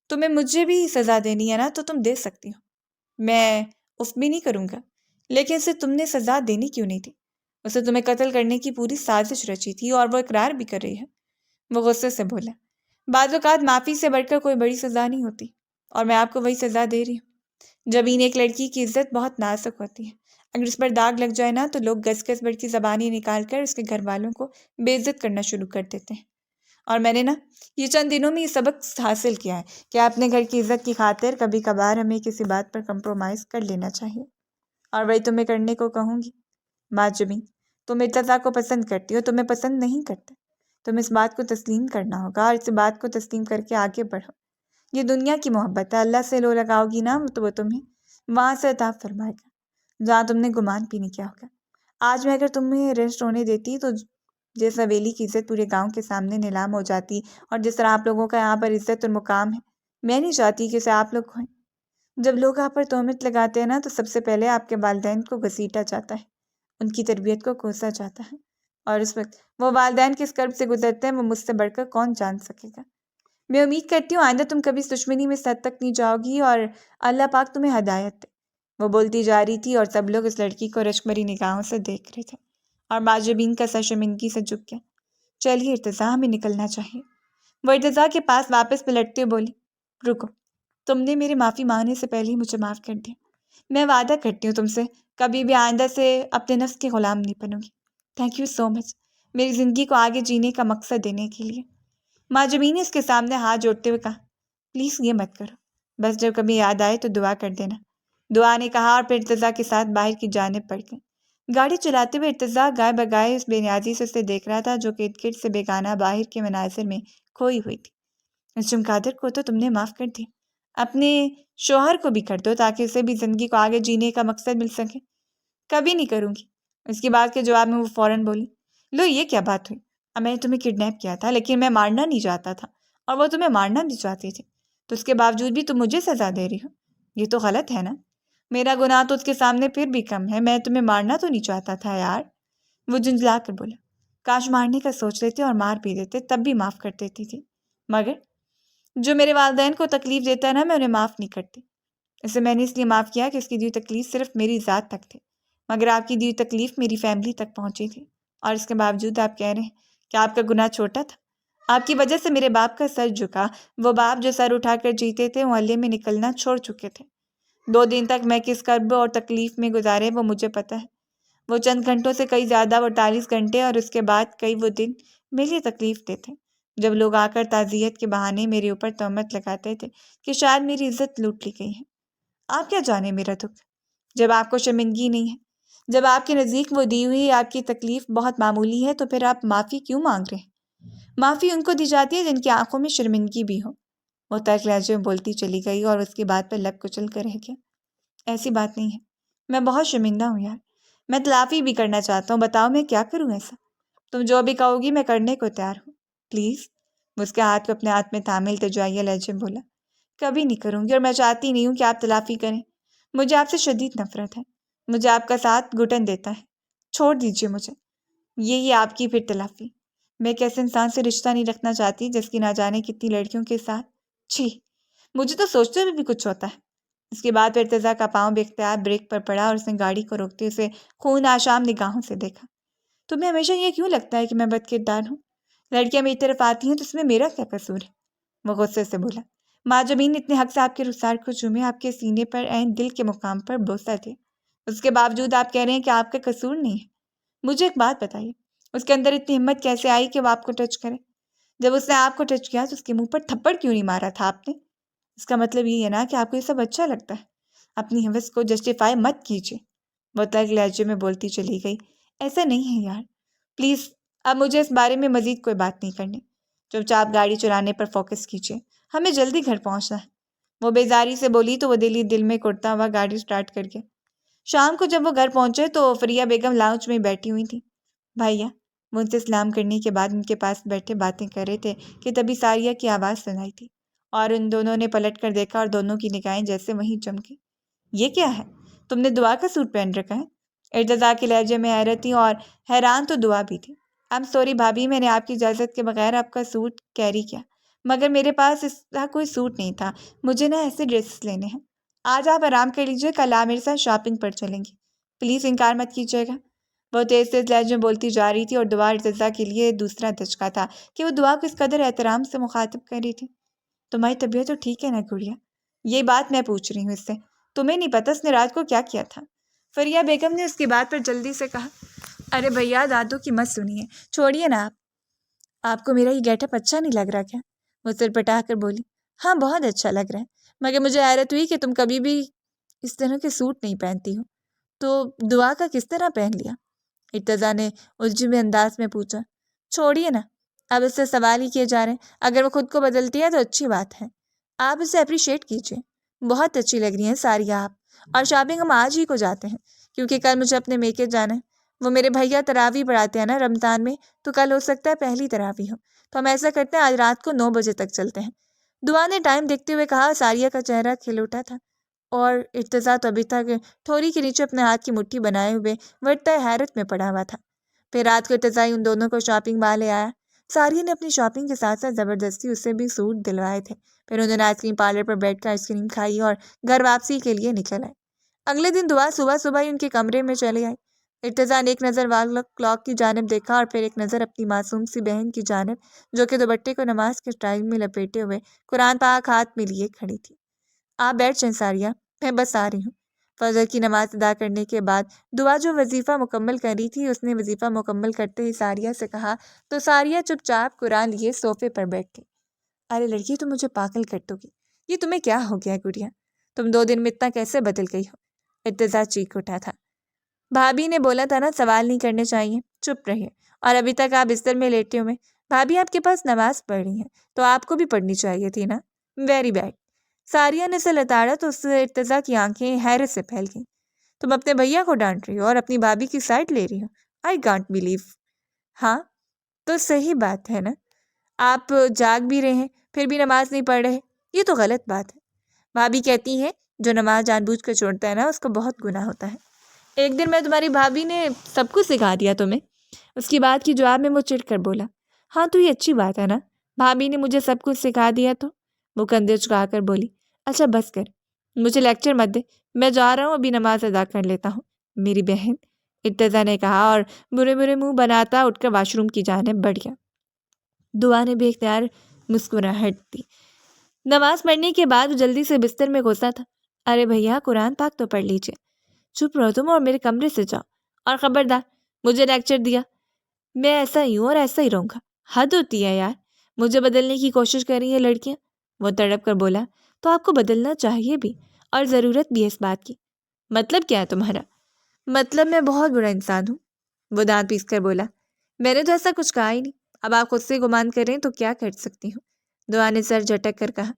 تمہیں مجھے بھی سزا دینی ہے نا تو تم دے سکتی ہو، میں اف بھی نہیں کروں گا، لیکن اسے تم نے سزا دینی کیوں نہیں تھی؟ اسے تمہیں قتل کرنے کی پوری سازش رچی تھی اور وہ اقرار بھی کر رہی ہے۔ وہ غصے سے بولا۔ بعض اوقات معافی سے بڑھ کر کوئی بڑی سزا نہیں ہوتی، اور میں آپ کو وہی سزا دے رہی ہوں۔ جبین ایک لڑکی کی عزت بہت نازک ہوتی ہے، اگر اس پر داغ لگ جائے نا تو لوگ گز گز بڑھ کی زبانی نکال کر اس کے گھر والوں کو بے عزت کرنا شروع کر دیتے ہیں۔ اور میں نے نا یہ چند دنوں میں یہ سبق حاصل کیا ہے کہ اپنے گھر کی عزت کی خاطر کبھی کبھار ہمیں کسی بات پر کمپرومائز کر لینا چاہیے، اور وہی تمہیں کرنے کو کہوں گی۔ معجبین، تم ارتضیٰ کو پسند کرتی ہو، تمہیں پسند نہیں کرتے، تم اس بات کو تسلیم کرنا ہوگا، اور اس بات کو تسلیم کر کے آگے بڑھو۔ یہ دنیا کی محبت ہے، اللہ سے لو لگاؤ گی نا تو وہ تمہیں وہاں سے عطا فرمائے گا جہاں تم نے گمان بھی نہیں کیا ہوگا۔ آج میں اگر تمہیں ریسٹ ہونے دیتی تو جس حویلی کی عزت پورے گاؤں کے سامنے نیلام ہو جاتی، اور جس طرح آپ لوگوں کا یہاں پر عزت اور مقام ہے، میں نہیں چاہتی کہ اسے آپ لوگ کھوئیں۔ جب لوگ آپ پر تہمت لگاتے ہیں نا تو سب سے پہلے آپ کے والدین کو گھسیٹا جاتا ہے، ان کی تربیت کو کوسا جاتا ہے، اور اس وقت وہ والدین کس کرب سے گزرتے ہیں وہ مجھ سے بڑھ کر کون جان سکے گا۔ میں امید کرتی ہوں آئندہ تم کبھی اس دشمنی میں سد تک نہیں جاؤ گی، اور اللہ پاک تمہیں ہدایت دے۔ وہ بولتی جا رہی تھی اور سب لوگ اس لڑکی کو رشک بھری نگاہوں سے دیکھ رہے تھے، اور معجبین کا سر شرمندگی سے جھک گیا۔ چلیے ارتضیٰ، ہمیں نکلنا چاہیے۔ وہ ارتضیٰ کے پاس واپس پلٹتے ہوئے بولی، رکو، تم نے میری معافی مانگنے سے پہلے ہی مجھے معاف کر دیا۔ میں وعدہ کرتی ہوں تم سے کبھی بھی آئندہ سے اپنے نفس کے غلام نہیں بنوں گی۔ تھینک یو سو مچ، میری زندگی کو آگے جینے کا مقصد دینے کے لیے۔ معجبین نے اس کے سامنے ہاتھ جوڑتے ہوئے کہا، پلیز یہ مت کرو، بس جب کبھی یاد آئے تو دعا کر دینا۔ دعا نے کہا، اور پھر ارتضیٰ کے ساتھ باہر کی جانب بڑھ گئے۔ گاڑی چلاتے ہوئے ارتضیٰ گائے بگائے اس بے نیازی سے اسے دیکھ رہا تھا جو کہ ارد گرد سے بیگانہ باہر کے مناظر میں کھوئی ہوئی تھی۔ اس چمگادڑ کو تو تم نے معاف کر دیا، اپنے شوہر کو بھی کر دو تاکہ اسے بھی زندگی کو آگے جینے کا مقصد مل سکے۔ کبھی نہیں کروں گی، اس کی بات کے جواب میں وہ فوراً بولی۔ لو، یہ کیا بات ہوئی؟ میں نے تمہیں کڈنیپ کیا تھا، لیکن میں مارنا نہیں چاہتا تھا، اور وہ تمہیں مارنا بھی چاہتی تھی، تو اس کے باوجود بھی تم مجھے سزا دے رہی ہو؟ یہ تو غلط ہے نا؟ میرا گناہ تو اس کے سامنے پھر بھی کم ہے، میں تمہیں مارنا تو نہیں چاہتا تھا یار۔ وہ جھنجھلا کر بولا، کاش مارنے کا سوچ لیتے اور مار بھی دیتے، تب بھی معاف کر دیتی تھی، مگر جو میرے والدین کو تکلیف دیتا ہے نا میں انہیں معاف نہیں کرتی۔ اسے میں نے اس لیے معاف کیا کہ اس کی دی تکلیف صرف میری ذات تک تھی، مگر آپ کی دی تکلیف میری فیملی تک پہنچی تھی، اور اس کے باوجود آپ کہہ رہے ہیں کہ آپ کا گناہ چھوٹا تھا۔ آپ کی وجہ سے میرے باپ کا سر جھکا، وہ باپ جو سر اٹھا کر جیتے تھے محلے میں نکلنا چھوڑ چکے تھے۔ 2 دن تک میں کس کرب اور تکلیف میں گزارے وہ مجھے پتہ ہے، وہ چند گھنٹوں سے کئی زیادہ، وہ 48 گھنٹے، اور اس کے بعد کئی وہ دن میرے لیے تکلیف دے تھے، جب لوگ آ کر تعزیت کے بہانے میرے اوپر تہمت لگاتے تھے کہ شاید میری عزت لوٹ لی گئی ہے۔ آپ کیا جانے میرا دکھ؟ جب آپ کو شرمندگی نہیں ہے، جب آپ کے نزدیک وہ دی ہوئی آپ کی تکلیف بہت معمولی ہے، تو پھر آپ معافی کیوں مانگ رہے ہیں؟ معافی ان کو دی جاتی ہے جن کی آنکھوں میں شرمندگی بھی ہو۔ وہ تلخ لہجے میں بولتی چلی گئی اور اس کی بات پر لب کچل کر رہ گیا۔ ایسی بات نہیں ہے، میں بہت شرمندہ ہوں یار، میں تلافی بھی کرنا چاہتا ہوں، بتاؤ میں کیا کروں ایسا؟ تم جو بھی کہو گی میں کرنے کو تیار ہوں، پلیز۔ وہ اس کے ہاتھ کو اپنے ہاتھ میں تھامے التجائیہ لہجے میں بولا، کبھی نہیں کروں گی، اور میں چاہتی نہیں ہوں کہ آپ تلافی کریں، مجھے آپ سے شدید نفرت ہے، مجھے آپ کا ساتھ گھٹن دیتا ہے، چھوڑ دیجیے مجھے۔ یہی آپ کی پھر تلافی؟ میں ایک ایسے انسان سے رشتہ نہیں رکھنا چاہتی جس کی نہ جانے کتنی لڑکیوں کے ساتھ، چھی، مجھے تو سوچتے ہوئے بھی کچھ ہوتا ہے۔ اس کے بعد ارتضیٰ کا پاؤں بے اختیار بریک پر پڑا اور اس نے گاڑی کو روکتے اسے خون آشام نگاہوں سے دیکھا۔ تمہیں ہمیشہ یہ کیوں لگتا ہے کہ میں بد کردار ہوں؟ لڑکیاں میری طرف آتی ہیں تو اس میں میرا کیا قصور ہے؟ وہ غصے سے بولا۔ ماں جبین اتنے حق سے آپ کے رخسار کو چومے، آپ کے سینے پر عین دل کے مقام پر بوسہ تھے، اس کے باوجود آپ کہہ رہے ہیں کہ آپ کا قصور نہیں ہے۔ مجھے ایک بات بتائیے، اس کے اندر اتنی ہمت کیسے آئی کہ وہ آپ کو ٹچ کرے؟ جب اس نے آپ کو ٹچ کیا تو اس کے منہ پر تھپڑ کیوں نہیں مارا تھا آپ نے؟ اس کا مطلب یہ ہے نا کہ آپ کو یہ سب اچھا لگتا ہے۔ اپنی حوث کو جسٹیفائی مت کیجیے، وہ تلخ لہجے میں بولتی چلی گئی۔ ایسا نہیں ہے یار، پلیز اب مجھے اس بارے میں مزید کوئی بات نہیں کرنی، چپ چاپ گاڑی چلانے پر فوکس کیجیے، ہمیں جلدی گھر پہنچنا ہے۔ وہ بیزاری سے بولی تو وہ دل میں کرتا ہوا گاڑی سٹارٹ کر کے۔ شام کو جب وہ گھر پہنچے تو فریہ بیگم لاؤنج میں بیٹھی ہوئی تھی۔ بھائیا، وہ ان سے سلام کرنے کے بعد ان کے پاس بیٹھے باتیں کر رہے تھے کہ تبھی ساریہ کی آواز سنائی تھی، اور ان دونوں نے پلٹ کر دیکھا اور دونوں کی نگاہیں جیسے وہیں چمکی۔ یہ کیا ہے؟ تم نے دعا کا سوٹ پہن رکھا ہے؟ ارتضیٰ کے لہجے میں حیرت تھی اور حیران تو دعا بھی تھی۔ I'm sorry بھابھی، میں نے آپ کی اجازت کے بغیر آپ کا سوٹ کیری کیا، مگر میرے پاس اس کا کوئی سوٹ نہیں تھا، مجھے نا ایسے ڈریسز لینے ہیں۔ آج آپ آرام کر لیجیے، کل آپ میرے ساتھ شاپنگ پر چلیں گی، پلیز انکار مت کیجیے گا۔ وہ تیز تیز لہجے میں بولتی جا رہی تھی اور دعا ارتضیٰ کے لیے دوسرا دھچکا تھا کہ وہ دعا کو اس قدر احترام سے مخاطب کر رہی تھی۔ تمہاری طبیعت تو ٹھیک ہے نا گڑیا؟ یہ بات میں پوچھ رہی ہوں اس سے، تمہیں نہیں پتا اس نے رات کو کیا کیا تھا؟ فریہ بیگم نے اس کی بات پر جلدی سے کہا۔ ارے بھیا، دادوں کی مت سنیے، چھوڑیے نا آپ کو میرا یہ گیٹ اپ اچھا نہیں لگ رہا کیا؟ وہ سر پٹا کر بولی۔ ہاں بہت اچھا لگ رہا ہے، مگر مجھے حیرت ہوئی کہ تم کبھی بھی اس طرح کے سوٹ نہیں پہنتی ہو، تو دعا کا کس طرح پہن لیا؟ ارتضیٰ نے الجھے ہوئے انداز میں پوچھا۔ چھوڑیے نا، اب اس سے سوال ہی کیے جا رہے ہیں، اگر وہ خود کو بدلتی ہے تو اچھی بات ہے، آپ اسے اپریشیٹ کیجیے۔ بہت اچھی لگ رہی ہیں ساریہ آپ، اور شاپنگ ہم آج ہی کو جاتے ہیں کیونکہ کل مجھے اپنے میکے جانا ہے۔ وہ میرے بھیا تراویح پڑھاتے ہیں نا رمضان میں، تو کل ہو سکتا ہے پہلی تراویح ہو، تو ہم ایسا کرتے ہیں آج رات کو 9 بجے تک چلتے ہیں۔ دعا نے ٹائم دیکھتے ہوئے کہا۔ ساریہ کا چہرہ کھل اٹھا تھا اور ارتضیٰ تو ابھی تک ٹھوری کے نیچے اپنے ہاتھ کی مٹھی بنائے ہوئے ورطۂ حیرت میں پڑا ہوا تھا۔ پھر رات کو ارتضیٰ ان دونوں کو شاپنگ مال لے آیا۔ ساریہ نے اپنی شاپنگ کے ساتھ ساتھ زبردستی اسے بھی سوٹ دلوائے تھے۔ پھر انہوں نے آئس کریم پارلر پر بیٹھ کر آئس کریم کھائی اور گھر واپسی کے لیے نکل آئے۔ اگلے دن دعا صبح صبح ہی ان کے کمرے میں چلی آئی۔ ارتضیٰ نے ایک نظر وال کلاک کی جانب دیکھا اور پھر ایک نظر اپنی معصوم سی بہن کی جانب، جو کہ دوپٹے کو نماز کے سٹائل میں لپیٹے ہوئے قرآن پاک ہاتھ میں لیے کھڑی تھی۔ آپ بیٹھ جائیں ساریہ، میں بس آ رہی ہوں۔ فجر کی نماز ادا کرنے کے بعد دعا جو وظیفہ مکمل کر رہی تھی، اس نے وظیفہ مکمل کرتے ہی ساریہ سے کہا تو ساریہ چپ چاپ قرآن لیے صوفے پر بیٹھ گئی۔ ارے لڑکی، تم مجھے پاگل کر دو گی، یہ تمہیں کیا ہو گیا گڑیا؟ تم 2 دن میں اتنا کیسے بدل گئی ہو؟ ارتضیٰ چیخ اٹھا تھا۔ بھابھی نے بولا تھا نا سوال نہیں کرنے چاہیے، چپ رہیے، اور ابھی تک آپ بستر میں لیٹے ہوئے۔ بھابھی آپ کے پاس نماز پڑھ رہی ہیں تو آپ کو بھی پڑھنی چاہیے تھی نا۔ Very bad. ساریہ نے اسے لتاڑا تو اس سے ارتضیٰ کی آنکھیں حیرت سے پھیل گئیں۔ تم اپنے بھیا کو ڈانٹ رہی ہو اور اپنی بھابھی کی سائڈ لے رہی ہو؟ I can't believe. ہاں تو صحیح بات ہے نا، آپ جاگ بھی رہے ہیں پھر بھی نماز نہیں پڑھ رہے، یہ تو غلط بات ہے۔ بھابھی کہتی ہیں جو نماز جان بوجھ کر چھوڑتا ہے نا اس کو بہت گناہ ہوتا ہے۔ ایک دن میں تمہاری بھابھی نے سب کچھ سکھا دیا تمہیں؟ اس کی بات کی جواب میں وہ چڑ کر بولا۔ ہاں تو یہ اچھی بات ہے نا، بھابھی نے مجھے سب کچھ سکھا دیا تو؟ وہ کندھے جھکا کر بولی۔ اچھا بس کر، مجھے لیکچر مت دے، میں جا رہا ہوں، ابھی نماز ادا کر لیتا ہوں میری بہن، ارتضیٰ نے کہا اور برے برے منہ بناتا اٹھ کر واش روم کی جانب بڑھ گیا۔ دعا نے بے اختیار مسکراہٹ دی۔ نماز پڑھنے کے بعد وہ جلدی سے بستر میں گھسا تھا۔ ارے بھیا، قرآن پاک تو پڑھ لیجیے۔ چپ رہو تم اور میرے کمرے سے جاؤ، اور خبردار مجھے لیکچر دیا، میں ایسا ہی ہوں اور ایسا ہی رہوں گا۔ حد ہوتی ہے یار، مجھے بدلنے کی کوشش کر رہی ہیں لڑکیاں، وہ تڑپ کر بولا۔ تو آپ کو بدلنا چاہیے بھی، اور ضرورت بھی ہے اس بات کی۔ مطلب کیا ہے تمہارا؟ مطلب میں بہت برا انسان ہوں، وہ دانت پیس کر بولا۔ میں نے تو ایسا کچھ کہا ہی نہیں، اب آپ خود سے گمان کریں تو کیا کر سکتی ہوں؟ دعا نے سر جھٹک کر کہا۔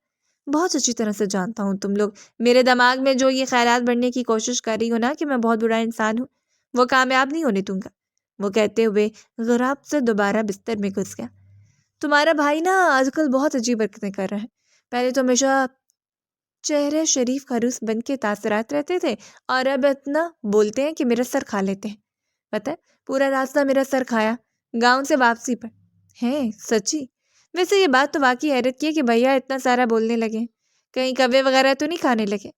بہت اچھی طرح سے جانتا ہوں تم لوگ میرے دماغ میں جو یہ خیالات بڑھنے کی کوشش کر رہی ہو نا کہ میں بہت برا انسان ہوں، وہ کامیاب نہیں ہونے دوں گا، وہ کہتے ہوئے غراب سے دوبارہ بستر میں گھس گیا۔ تمہارا بھائی نا آج کل بہت عجیب حرکتیں کر رہا ہے، پہلے تو ہمیشہ چہرے شریف خروس بن کے تاثرات رہتے تھے، اور اب اتنا بولتے ہیں کہ میرا سر کھا لیتے ہیں۔ پتہ ہے پورا راستہ میرا سر کھایا گاؤں سے واپسی پر۔ ہیں سچی؟ ویسے یہ بات تو واقعی حیرت کی ہے کہ بھیا اتنا سارا بولنے لگے، کہیں کوے وغیرہ تو نہیں کھانے لگے؟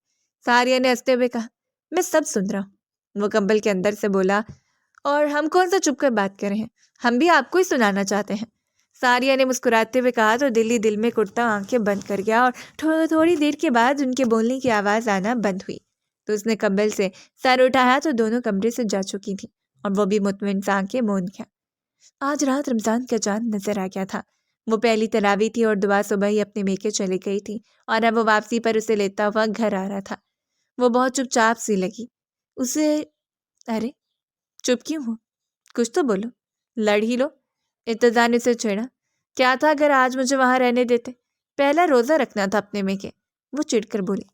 ساریہ نے ہنستے ہوئے کہا۔ میں سب سن رہا ہوں، وہ کمبل کے اندر سے بولا، اور ہم کون سا چپ کر بات کر رہے ہیں، ہم بھی آپ کو ہی سنانا چاہتے ہیں۔ ساریہ نے مسکراتے ہوئے کہا تو دل ہی دل میں کرتا آنکھیں بند کر گیا اور تھوڑی دیر کے بعد ان کے بولنے کی آواز آنا بند ہوئی تو اس نے کمبل سے سر اٹھایا تو دونوں کمرے سے جا چکی تھی اور وہ بھی مطمئن سے آنکھیں موند گیا۔ آج رات رمضان کا چاند نظر آ گیا تھا۔ وہ پہلی تراویح تھی اور دعا صبح ہی اپنے میکے چلی گئی تھی اور اب وہ واپسی پر اسے لیتا ہوا گھر آ رہا تھا۔ وہ بہت چپ چاپ سی لگی اسے۔ ارے چپ کیوں ہو؟ کچھ تو بولو، لڑ ہی لو۔ ارتضیٰ نے اسے چھیڑا۔ کیا تھا اگر آج مجھے وہاں رہنے دیتے؟ پہلا روزہ رکھنا تھا اپنے میکے۔ وہ چڑ کر بولی۔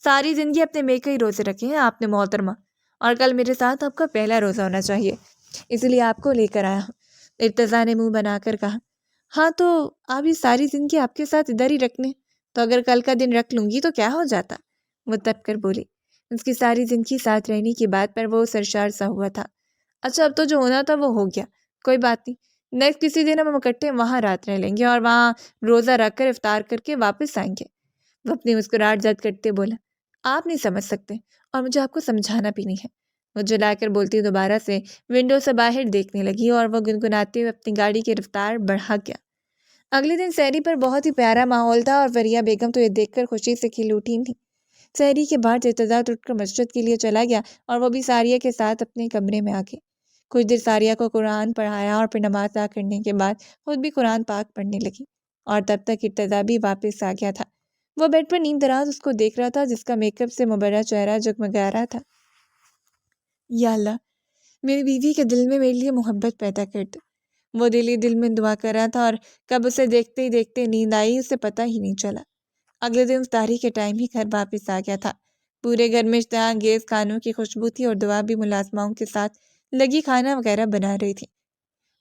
ساری زندگی اپنے میکے ہی روزے رکھے ہیں آپ نے محترمہ، اور کل میرے ساتھ آپ کا پہلا روزہ ہونا چاہیے، اس لیے آپ کو لے کر آیا ہوں۔ ارتضیٰ نے منہ بنا کر کہا۔ ہاں تو آپ یہ ساری زندگی آپ کے ساتھ ادھر ہی رکھنے، تو اگر کل کا دن رکھ لوں گی تو کیا ہو جاتا؟ وہ تپ کر بولی۔ اس کی ساری زندگی ساتھ رہنے کی بات پر وہ سرشار سا ہوا تھا۔ اچھا اب تو جو ہونا تھا وہ ہو گیا، کوئی بات نہیں، نیکسٹ کسی دن ہم اکٹھے وہاں رات رہ لیں گے اور وہاں روزہ رکھ کر افطار کر کے واپس آئیں گے۔ وہ اپنی مسکراہٹ زد کرتے بولا۔ آپ نہیں سمجھ سکتے اور مجھے آپ کو سمجھانا بھی نہیں ہے۔ وہ جلا کر بولتی دوبارہ سے ونڈو سے باہر دیکھنے لگی اور وہ گنگناتے ہوئے اپنی گاڑی کی رفتار بڑھا گیا۔ اگلے دن سحری پر بہت ہی پیارا ماحول تھا اور فریہ بیگم تو یہ دیکھ کر خوشی سے کھل اٹھی تھی۔ سحری کے بعد ارتضیٰ اٹھ کر مسجد کے لیے چلا گیا اور وہ بھی ساریہ کے ساتھ اپنے کمرے میں آ گئی۔ کچھ دیر ساریہ کو قرآن پڑھایا اور پھر نماز ادا کرنے کے بعد خود بھی قرآن پاک پڑھنے لگی اور تب تک ارتضیٰ بھی واپس آ گیا تھا۔ وہ بیڈ پر نیم دراز اس کو دیکھ رہا تھا جس کا میک اپ سے مبرہ چہرہ جگمگا رہا تھا۔ یا اللہ میری بیوی کے دل میں میرے لیے محبت پیدا کر دے، وہ دل ہی دل میں دعا کر رہا تھا اور کب اسے دیکھتے ہی دیکھتے نیند آئی اسے پتہ ہی نہیں چلا۔ اگلے دن افطاری کے ٹائم ہی گھر واپس آ گیا تھا۔ پورے گھر میں اشتہا انگیز کھانوں کی خوشبو تھی اور دعا بھی ملازماؤں کے ساتھ لگی کھانا وغیرہ بنا رہی تھی۔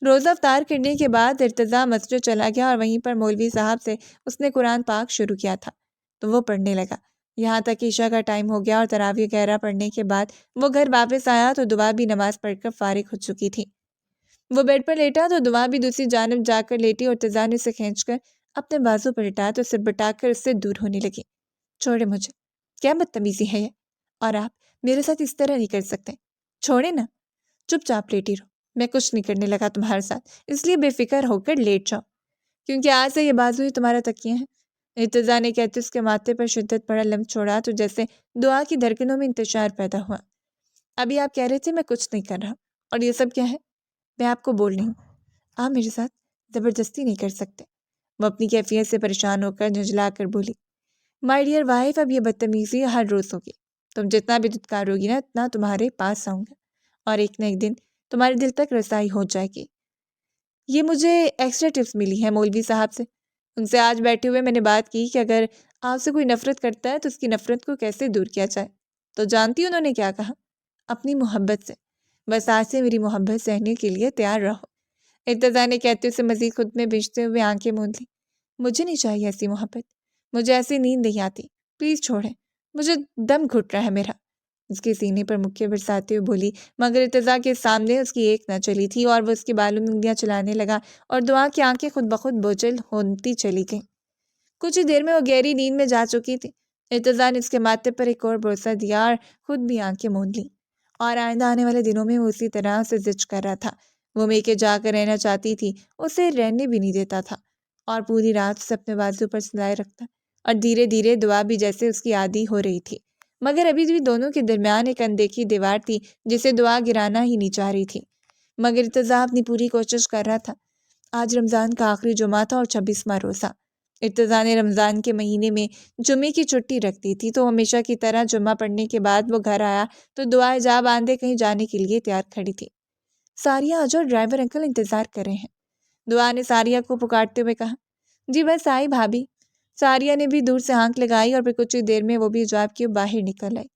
روزہ افطار کرنے کے بعد ارتضیٰ مسجد چلا گیا اور وہیں پر مولوی صاحب سے اس نے قرآن پاک شروع کیا تھا تو وہ پڑھنے لگا۔ یہاں تک عشاء کا ٹائم ہو گیا اور تراویح وغیرہ پڑھنے کے بعد وہ گھر واپس آیا تو دعا بھی نماز پڑھ کر فارغ ہو چکی تھی۔ وہ بیڈ پر لیٹا تو دعا بھی دوسری جانب جا کر لیٹی اور ارتضیٰ نے اسے کھینچ کر اپنے بازو پر لٹایا تو سر بٹا کر اس سے دور ہونے لگی۔ چھوڑے مجھے، کیا بدتمیزی ہے یہ، اور آپ میرے ساتھ اس طرح نہیں کر سکتے، چھوڑے نا، چپ چاپ لیٹی رہو، میں کچھ نہیں کرنے لگا تمہارے ساتھ، اس لیے بے فکر ہو کر لیٹ جاؤ، کیونکہ آج سے یہ بازو ہی تمہارا تکیہ ہے۔ ارتضیٰ نے کہتے اس کے ماتھے پر شدت بڑا لمس چھوڑا تو جیسے دعا کی دھڑکنوں میں انتشار پیدا ہوا۔ ابھی آپ کہہ رہے تھے میں کچھ نہیں کر رہا، اور یہ سب کیا ہے؟ میں آپ کو بول رہی ہوں، آپ میرے ساتھ زبردستی نہیں کر سکتے۔ وہ اپنی کیفیت سے پریشان ہو کر جھنجھلا کر بولی۔ مائی ڈیئر وائف، اب یہ بدتمیزی ہر روز ہوگی، تم جتنا بھی دھتکارو گی نا اتنا تمہارے پاس آؤں گا اور ایک نہ ایک دن تمہارے دل تک رسائی ہو جائے گی۔ یہ مجھے ایکسٹرا ٹپس ملی ہیں مولوی صاحب سے، ان سے آج بیٹھے ہوئے میں نے بات کی کہ اگر آپ سے کوئی نفرت کرتا ہے تو اس کی نفرت کو کیسے دور کیا جائے، تو جانتی انہوں نے کیا کہا؟ اپنی محبت سے، بس آج سے میری محبت سہنے کے لیے تیار رہو۔ ارتضیٰ نے کہتے اسے مزید خود میں بھیجتے ہوئے آنکھیں موند لی۔ مجھے نہیں چاہیے ایسی محبت، مجھے ایسی نیند نہیں آتی، پلیز چھوڑیں، مجھے دم گھٹ رہا ہے میرا، اس کے سینے پر مکے برساتے ہوئے بولی، مگر ارتضیٰ کے سامنے اس کی ایک نہ چلی تھی اور وہ اس کے بالوں میں انگلیاں چلانے لگا اور دعا کی آنکھیں خود بخود بوجھل ہوتی چلی گئیں۔ کچھ ہی دیر میں وہ گہری نیند میں جا چکی تھی۔ ارتضیٰ نے اس کے ماتھے پر ایک اور بوسہ دیا اور خود بھی آنکھیں موند لیں، اور آئندہ آنے والے دنوں میں وہ اسی طرح سے زج کر رہا تھا۔ وہ میکے جا کر رہنا چاہتی تھی، اسے رہنے بھی نہیں دیتا تھا اور پوری رات اسے اپنے بازو پر سلائے رکھتا، اور دھیرے دھیرے دعا بھی جیسے اس کی عادی ہو رہی تھی، مگر ابھی بھی دونوں کے درمیان ایک اندیکھی دیوار تھی جسے دعا گرانا ہی نہیں چاہ رہی تھی۔ مگر ارتضیٰ اپنی پوری کوشش کر رہا تھا۔ آج رمضان کا آخری جمعہ تھا اور 26واں روزہ۔ ارتضیٰ نے رمضان کے مہینے میں جمعے کی چھٹی رکھ دی تھی تو ہمیشہ کی طرح جمعہ پڑھنے کے بعد وہ گھر آیا تو دعا حجاب باندھے کہیں جانے کے لیے تیار کھڑی تھی۔ ساریہ آ جاؤ، ڈرائیور انکل انتظار کر رہے ہیں، دعا نے ساریہ کو پکارتے ہوئے کہا۔ جی بس آئی بھابھی۔ ساریہ نے بھی دور سے ہانک لگائی اور پھر کچھ ہی دیر میں وہ بھی حجاب کیے باہر نکل آئی۔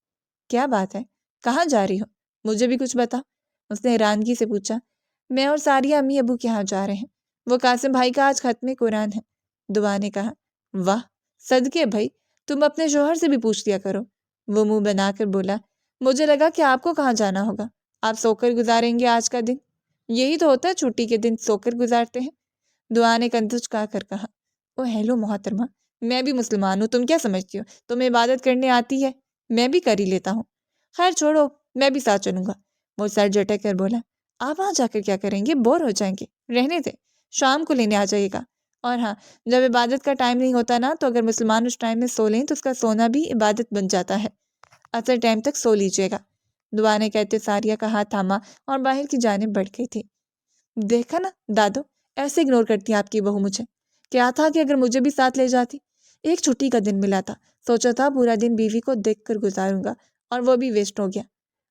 کیا بات ہے، کہاں جا رہی ہو؟ مجھے بھی کچھ بتا، اس نے حیرانگی سے پوچھا۔ میں اور ساریہ امی ابو کے یہاں جا رہے ہیں، وہ قاسم بھائی کا آج ختم قرآن ہے، دعا نے کہا۔ واہ، صدقے بھائی، تم اپنے شوہر سے بھی پوچھ لیا کرو، وہ منہ بنا کر بولا۔ مجھے لگا کہ آپ کو کہاں جانا ہوگا، آپ سو کر گزاریں گے آج کا دن، یہی تو ہوتا ہے چھٹی کے دن سو کر گزارتے ہیں، دعا نے کنتج کہا کر کہا۔ او ہیلو محترمہ، میں بھی مسلمان ہوں، تم کیا سمجھتی ہو، تمہیں عبادت کرنے آتی ہے، میں بھی کر ہی لیتا ہوں، خیر چھوڑو میں بھی ساتھ چلوں گا، وہ سر جھٹک کر بولا۔ آپ وہاں جا کر کیا کریں گے، بور ہو جائیں گے، رہنے دیں، شام کو لینے آ جائیے گا۔ اور ہاں، جب عبادت کا ٹائم نہیں ہوتا نا، تو اگر مسلمان اس ٹائم میں سو لیں تو اس کا سونا بھی عبادت بن جاتا ہے۔ اثر ٹائم تک سو لیجیے گا۔ دعا نے کہتے ساریہ کا ہاتھ تھاما اور باہر کی جانب بڑھ گئی تھی۔ دیکھا نا دادو، ایسے اگنور کرتی آپ کی بہو مجھے۔ کیا تھا کہ اگر مجھے بھی ساتھ لے جاتی۔ ایک چھٹی کا دن ملا تھا، سوچا تھا پورا دن بیوی کو دیکھ کر گزاروں گا، اور وہ بھی ویسٹ ہو گیا۔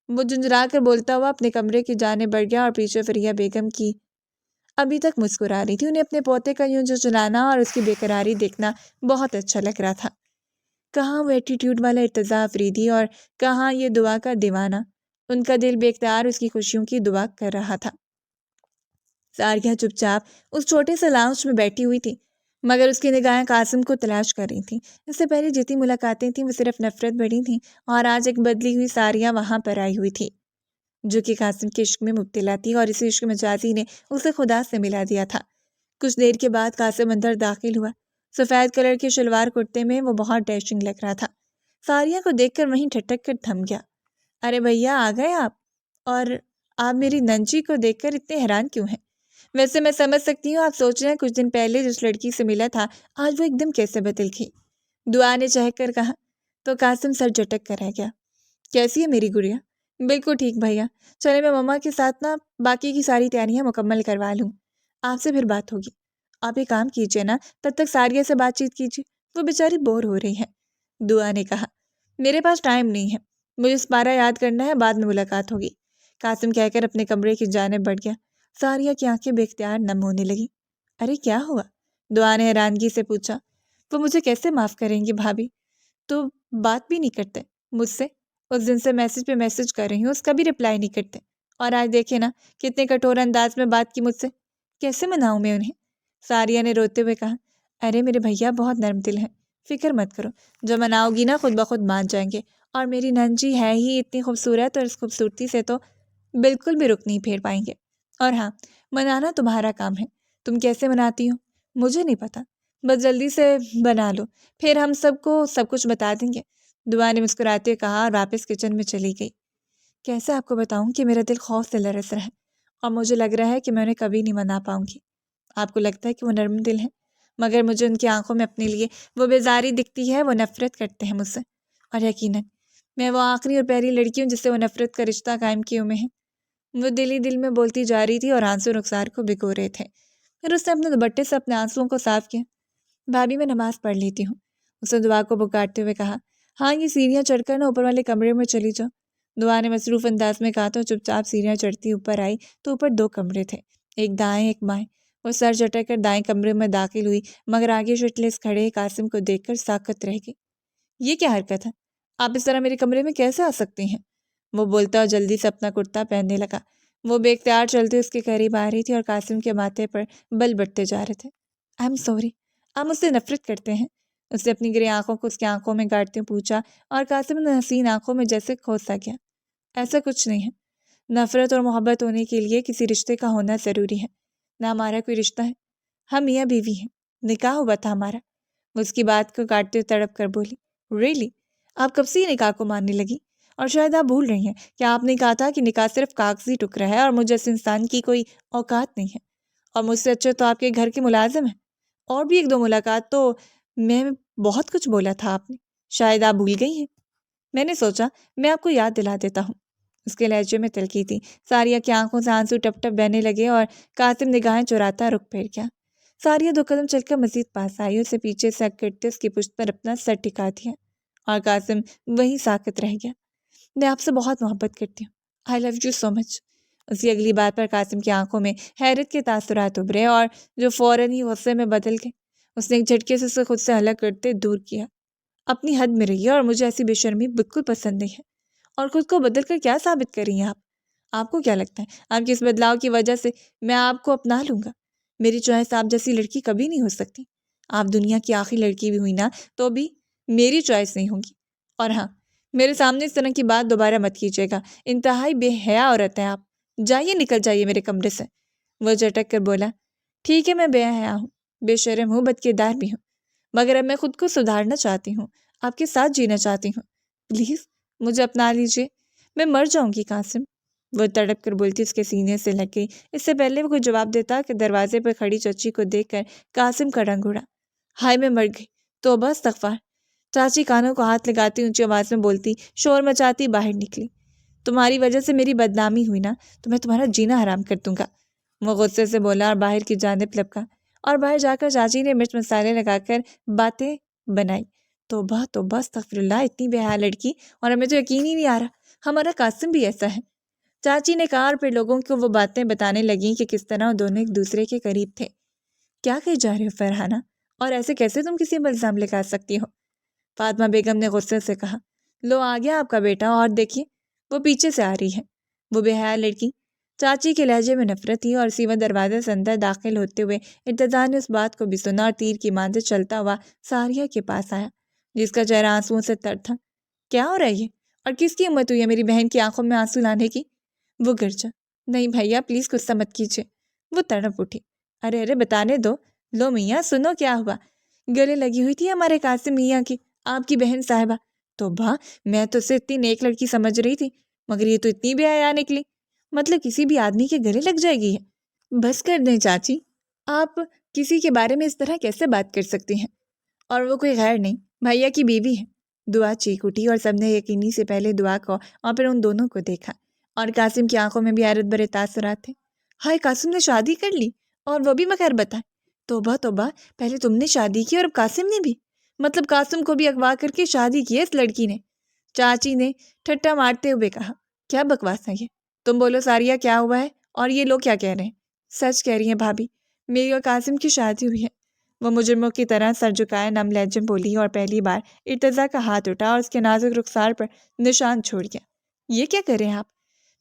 وہ جنجرا کر بولتا ہوا اپنے کمرے کی جانب بڑھ گیا اور پیچھے فریہ بیگم کی ابھی تک مسکرا رہی تھی۔ انہیں اپنے پوتے کا یوں جو چلانا اور اس کی بے قراری دیکھنا بہت اچھا لگ رہا تھا۔ کہاں وہ ایٹیٹیوڈ والا ارتضیٰ افریدی اور کہاں یہ دعا کا دیوانہ۔ ان کا دل بے اختیار اس کی خوشیوں کی دعا کر رہا تھا۔ ساریہ چپ چاپ اس چھوٹے سے لاؤنج میں بیٹھی ہوئی تھی، مگر اس کی نگاہیں قاسم کو تلاش کر رہی تھیں۔ اس سے پہلے جتنی ملاقاتیں تھیں وہ صرف نفرت بھری تھیں، اور آج ایک بدلی ہوئی ساریہ وہاں پر آئی ہوئی تھی، جو کہ قاسم کے عشق میں مبتلا تھی، اور اسی عشق مجازی نے اسے خدا سے ملا دیا تھا۔ کچھ دیر کے بعد قاسم اندر داخل ہوا۔ سفید کلر کے شلوار کرتے میں وہ بہت ڈیشنگ لگ رہا تھا۔ ساریہ کو دیکھ کر وہیں ٹھٹک کر تھم گیا۔ ارے بھیا، آ گئے آپ؟ اور آپ میری ننجی کو دیکھ کر اتنے حیران کیوں ہیں؟ ویسے میں سمجھ سکتی ہوں آپ سوچ رہے ہیں کچھ دن پہلے جس لڑکی سے ملا تھا آج وہ ایک دم کیسے بدل گئی۔ دعا نے چہک کر کہا، تو قاسم سر جھٹک کر رہ گیا۔ کیسی ہے میری گڑیا؟ بالکل ٹھیک بھیا، چلے میں مما کے ساتھ نا باقی کی ساری تیاریاں مکمل کروا لوں، آپ سے پھر بات ہوگی۔ آپ ایک کام کیجیے نا، تب تک ساریہ سے بات چیت کیجیے، وہ بیچاری بور ہو رہی ہے۔ دعا نے کہا، میرے پاس ٹائم نہیں ہے، مجھے سپارہ یاد کرنا ہے، بعد میں ملاقات ہوگی۔ قاسم کہہ کر اپنے کمرے کی جانب بڑھ گیا۔ ساریہ کی آنکھیں بے اختیار نم ہونے لگی۔ ارے کیا ہوا؟ دعا نے حیرانگی سے پوچھا۔ وہ مجھے کیسے معاف کریں گی بھابھی؟ تو بات بھی نہیں کرتے مجھ سے؟ اس دن سے میسج پہ میسج کر رہی ہوں، اس کا بھی رپلائی نہیں کرتے، اور آج دیکھے نا کتنے کٹور انداز میں بات کی مجھ سے۔ کیسے مناؤں میں انہیں؟ ساریہ نے روتے ہوئے کہا، ارے میرے بھیا بہت نرم دل ہیں، فکر مت کرو، جو مناؤ گی نا خود بخود مان جائیں گے، اور میری ننجی ہے ہی اتنی خوبصورت، اور اس خوبصورتی سے تو بالکل بھی رک نہیں پھیر پائیں گے۔ اور ہاں، منانا تمہارا کام ہے، تم کیسے مناتی ہو مجھے نہیں پتا، بس جلدی سے بنا لو، پھر ہم سب کو سب کچھ بتا دیں گے۔ دعا نے مسکراتے ہوئے کہا اور واپس کچن میں چلی گئی۔ کیسے آپ کو بتاؤں کہ میرا دل خوف سے لرز رہا ہے، اور مجھے لگ رہا ہے کہ میں انہیں کبھی نہیں منا پاؤں گی۔ آپ کو لگتا ہے کہ وہ نرم دل ہیں، مگر مجھے ان کی آنکھوں میں اپنے لیے وہ بیزاری دکھتی ہے، وہ نفرت کرتے ہیں مجھ سے، اور یقیناً میں وہ آخری اور پہلی لڑکی ہوں جس سے وہ نفرت کا رشتہ قائم کیے ہوئے ہیں۔ وہ دل ہی دل میں بولتی جا رہی تھی اور آنسو رخسار کو بھگو رہے تھے۔ پھر اس نے اپنے دوپٹے سے اپنے آنسوؤں کو صاف کیا۔ بھابھی میں نماز پڑھ لیتی ہوں، اسے دعا کو پکارتے ہوئے کہا۔ ہاں، یہ سیڑھیاں چڑھ کر نا اوپر والے کمرے میں چلی جاؤ، دعا نے مصروف انداز میں کہا تو چپ چاپ سیڑھیاں چڑھتی اوپر آئی تو اوپر 2 کمرے تھے، ایک دائیں ایک بائیں۔ وہ سر جھٹک کر دائیں کمرے میں داخل ہوئی، مگر آگے شٹلیس کھڑے قاسم کو دیکھ کر ساکت رہ گئی۔ یہ کیا حرکت ہے؟ آپ اس طرح میرے کمرے میں کیسے آ سکتی ہیں؟ وہ بولتا اور جلدی سے اپنا کرتا پہننے لگا۔ وہ بے اختیار چلتے اس کے قریب آ رہی تھی اور قاسم کے ماتھے پر بل بڑھتے جا رہے تھے۔ آئی ایم سوری، آپ مجھ سے نفرت کرتے ہیں؟ اس نے اپنی گرے آنکھوں کو اس کی آنکھوں میں گاڑتے پوچھا، اور قاسم نے حسین آنکھوں میں جیسے کھوس سا گیا۔ ایسا کچھ نہیں ہے، نفرت اور محبت ہونے کے لیے کسی رشتے کا ہونا ضروری ہے، نہ ہمارا کوئی رشتہ ہے، ہم میاں بیوی ہیں، نکاح ہوا تھا ہمارا۔ وہ اس کی بات کو کاٹتے تڑپ کر بولی، ریئلی؟ آپ کب سے ہی نکاح کو ماننے لگی؟ اور شاید آپ بھول رہی ہیں کہ آپ نے کہا تھا کہ نکاح صرف کاغذی ٹکڑا ہے، اور مجھے اس انسان کی کوئی اوقات نہیں ہے، اور مجھ سے اچھے تو آپ کے گھر کے ملازم ہیں۔ اور بھی 1-2 ملاقات تو میں بہت کچھ بولا تھا آپ نے، شاید آپ بھول گئی ہیں۔ میں نے سوچا میں آپ کو یاد دلا دیتا ہوں۔ اس کے لہجے میں تلخی تھی۔ ساریہ کی آنکھوں سے آنسو ٹپ ٹپ بہنے لگے اور قاسم نگاہیں چراتا رخ پھیر گیا۔ ساریہ 2 قدم چل کر مزید پاس آئی، اسے پیچھے سے اکڑتے اس کی پشت پر اپنا سر ٹکا دیا، اور قاسم وہیں ساکت رہ گیا۔ میں آپ سے بہت محبت کرتی ہوں، آئی لو یو سو مچ۔ اس کی اگلی بات پر قاسم کی آنکھوں میں حیرت کے تاثرات ابھرے، اور جو فوراً ہی غصے میں بدل گئے۔ اس نے ایک جھٹکے سے اسے خود سے الگ کرتے دور کیا۔ اپنی حد میں رہیے، اور مجھے ایسی بے شرمی بالکل پسند نہیں ہے۔ اور خود کو بدل کر کیا ثابت کر رہی ہیں آپ؟ آپ کو کیا لگتا ہے آپ کی اس بدلاؤ کی وجہ سے میں آپ کو اپنا لوں گا؟ میری چوائس آپ جیسی لڑکی کبھی نہیں ہو سکتی۔ آپ دنیا کی آخری لڑکی بھی ہوئی نا تو بھی میری چوائس نہیں ہوگی۔ اور ہاں، میرے سامنے اس طرح کی بات دوبارہ مت کیجیے گا، انتہائی بے حیا عورت ہیں آپ۔ جائیے، نکل جائیے میرے کمرے سے۔ وہ جھٹک کر بولا، ٹھیک ہے میں بے حیا ہوں، بے شرم ہوں، بدکردار بھی ہوں، مگر اب میں خود کو سدھارنا چاہتی ہوں، آپ کے ساتھ جینا چاہتی ہوں، پلیز مجھے اپنا لیجیے۔ میں مر جاؤں گی قاسم، وہ تڑپ کر بولتی اس کے سینے سے لگ گئی۔ اس سے پہلے وہ کوئی جواب دیتا کہ دروازے پر کھڑی چچی کو دیکھ کر قاسم کا رنگ اڑا۔ ہائے میں مر گئی، توبہ استغفار۔ چاچی کانوں کو ہاتھ لگاتی اونچی آواز میں بولتی، شور مچاتی باہر نکلی۔ تمہاری وجہ سے میری بدنامی ہوئی نا، تو میں تمہارا جینا حرام کر دوں گا، وہ غصے سے بولا اور باہر کی جانب لپکا۔ اور باہر جا کر چاچی نے مرچ مسالے لگا کر باتیں بنائی۔ توبہ توبہ استغفر اللہ، اتنی بے حیا لڑکی، اور ہمیں تو یقین ہی نہیں آ رہا ہمارا قاسم بھی ایسا ہے، چاچی نے کہا، اور پھر لوگوں کو وہ باتیں بتانے لگیں کہ کس طرح دونوں ایک دوسرے کے قریب تھے۔ کیا کہے جا رہے ہو فرحانہ، اور ایسے کیسے تم کسی پر الزام لگا سکتی ہو؟ فاطمہ بیگم نے غصے سے کہا۔ لو آ گیا آپ کا بیٹا، اور دیکھیے وہ پیچھے سے آ رہی ہے، وہ بے حیا لڑکی۔ چاچی کے لہجے میں نفرت تھی، اور سیدھا دروازے سے اندر داخل ہوتے ہوئے ارتضیٰ نے اس بات کو بھی سنا اور تیر کی مانند چلتا ہوا ساریہ کے پاس آیا، جس کا چہرہ آنسوؤں سے تر تھا۔ کیا ہو رہا ہے یہ، اور کس کی ہمت ہوئی ہے میری بہن کی آنکھوں میں آنسو لانے کی؟ وہ گرجا۔ نہیں بھیا پلیز غصہ مت کیجیے، وہ تڑپ اٹھی۔ ارے ارے بتانے دو، لو میاں سنو کیا ہوا۔ گلے لگی ہوئی تھی ہمارے قاسم میاں کی آپ کی بہن صاحبہ۔ توبہ، میں تو اسے اتنی نیک لڑکی سمجھ رہی تھی، مگر یہ تو اتنی بے حیا نکلی، مطلب کسی بھی آدمی کے گلے لگ جائے گی ہے۔ بس کر دیں چاچی، آپ کسی کے بارے میں اس طرح کیسے بات کر سکتی ہیں؟ اور وہ کوئی غیر نہیں، بھیا کی بیوی ہے۔ دعا چیخ اٹھی، اور سب نے یقینی سے پہلے دعا کو اور پھر ان دونوں کو دیکھا، اور قاسم کی آنکھوں میں بھی حیرت بھرے تاثرات تھے۔ ہائے قاسم نے شادی کر لی، اور وہ بھی بغیر بتائے؟ توبہ توبہ، پہلے تم نے شادی کی اور اب قاسم نے بھی، مطلب قاسم کو بھی اغوا کر کے شادی کی ہے اس لڑکی نے؟ چاچی نے ٹھٹا مارتے ہوئے کہا۔ کیا بکواس ہے یہ، تم بولو ساریہ کیا ہوا ہے، اور یہ لوگ کیا کہہ رہے ہیں؟ سچ کہہ رہی ہیں بھابھی، میری اور قاسم کی شادی ہوئی ہے، وہ مجرموں کی طرح سر جھکائے نم لہجے میں بولی، اور پہلی بار ارتضیٰ کا ہاتھ اٹھا اور اس کے نازک رخسار پر نشان چھوڑ گیا۔ یہ کیا کر رہے ہیں آپ،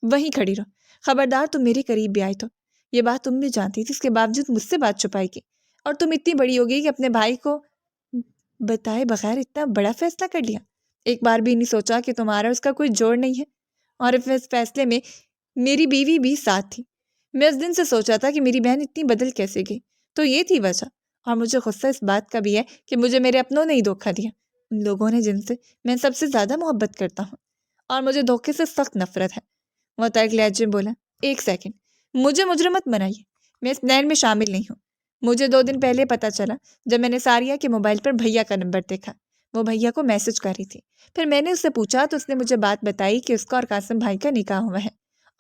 وہیں کھڑی رہو، خبردار تم میرے قریب بھی آئی تو یہ بات تم بھی جانتی تھی، اس کے باوجود مجھ سے بات چھپائی کی، اور تم اتنی بڑی ہو گئی کہ اپنے بھائی کو بتائے بغیر اتنا بڑا فیصلہ کر لیا۔ ایک بار بھی نہیں سوچا کہ تمہارا اس کا کوئی جوڑ نہیں ہے، اور اس فیصلے میں میری بیوی بھی ساتھ تھی۔ میں اس دن سے سوچا تھا کہ میری بہن اتنی بدل کیسے گئی، تو یہ تھی وجہ، اور مجھے غصہ اس بات کا بھی ہے کہ مجھے میرے اپنوں نے ہی دھوکہ دیا، ان لوگوں نے جن سے میں سب سے زیادہ محبت کرتا ہوں، اور مجھے دھوکے سے سخت نفرت ہے۔ وہ تلخ لہجے میں بولا۔ ایک سیکنڈ، مجھے مجرم مت بنائیے، میں اس پلان میں شامل نہیں ہوں۔ مجھے 2 دن پہلے پتہ چلا جب میں نے ساریہ کے موبائل پر بھیا کا نمبر دیکھا، وہ بھیا کو میسج کر رہی تھی۔ پھر میں نے اس سے پوچھا تو اس نے مجھے بات بتائی کہ اس کا اور قاسم بھائی کا نکاح ہوا ہے،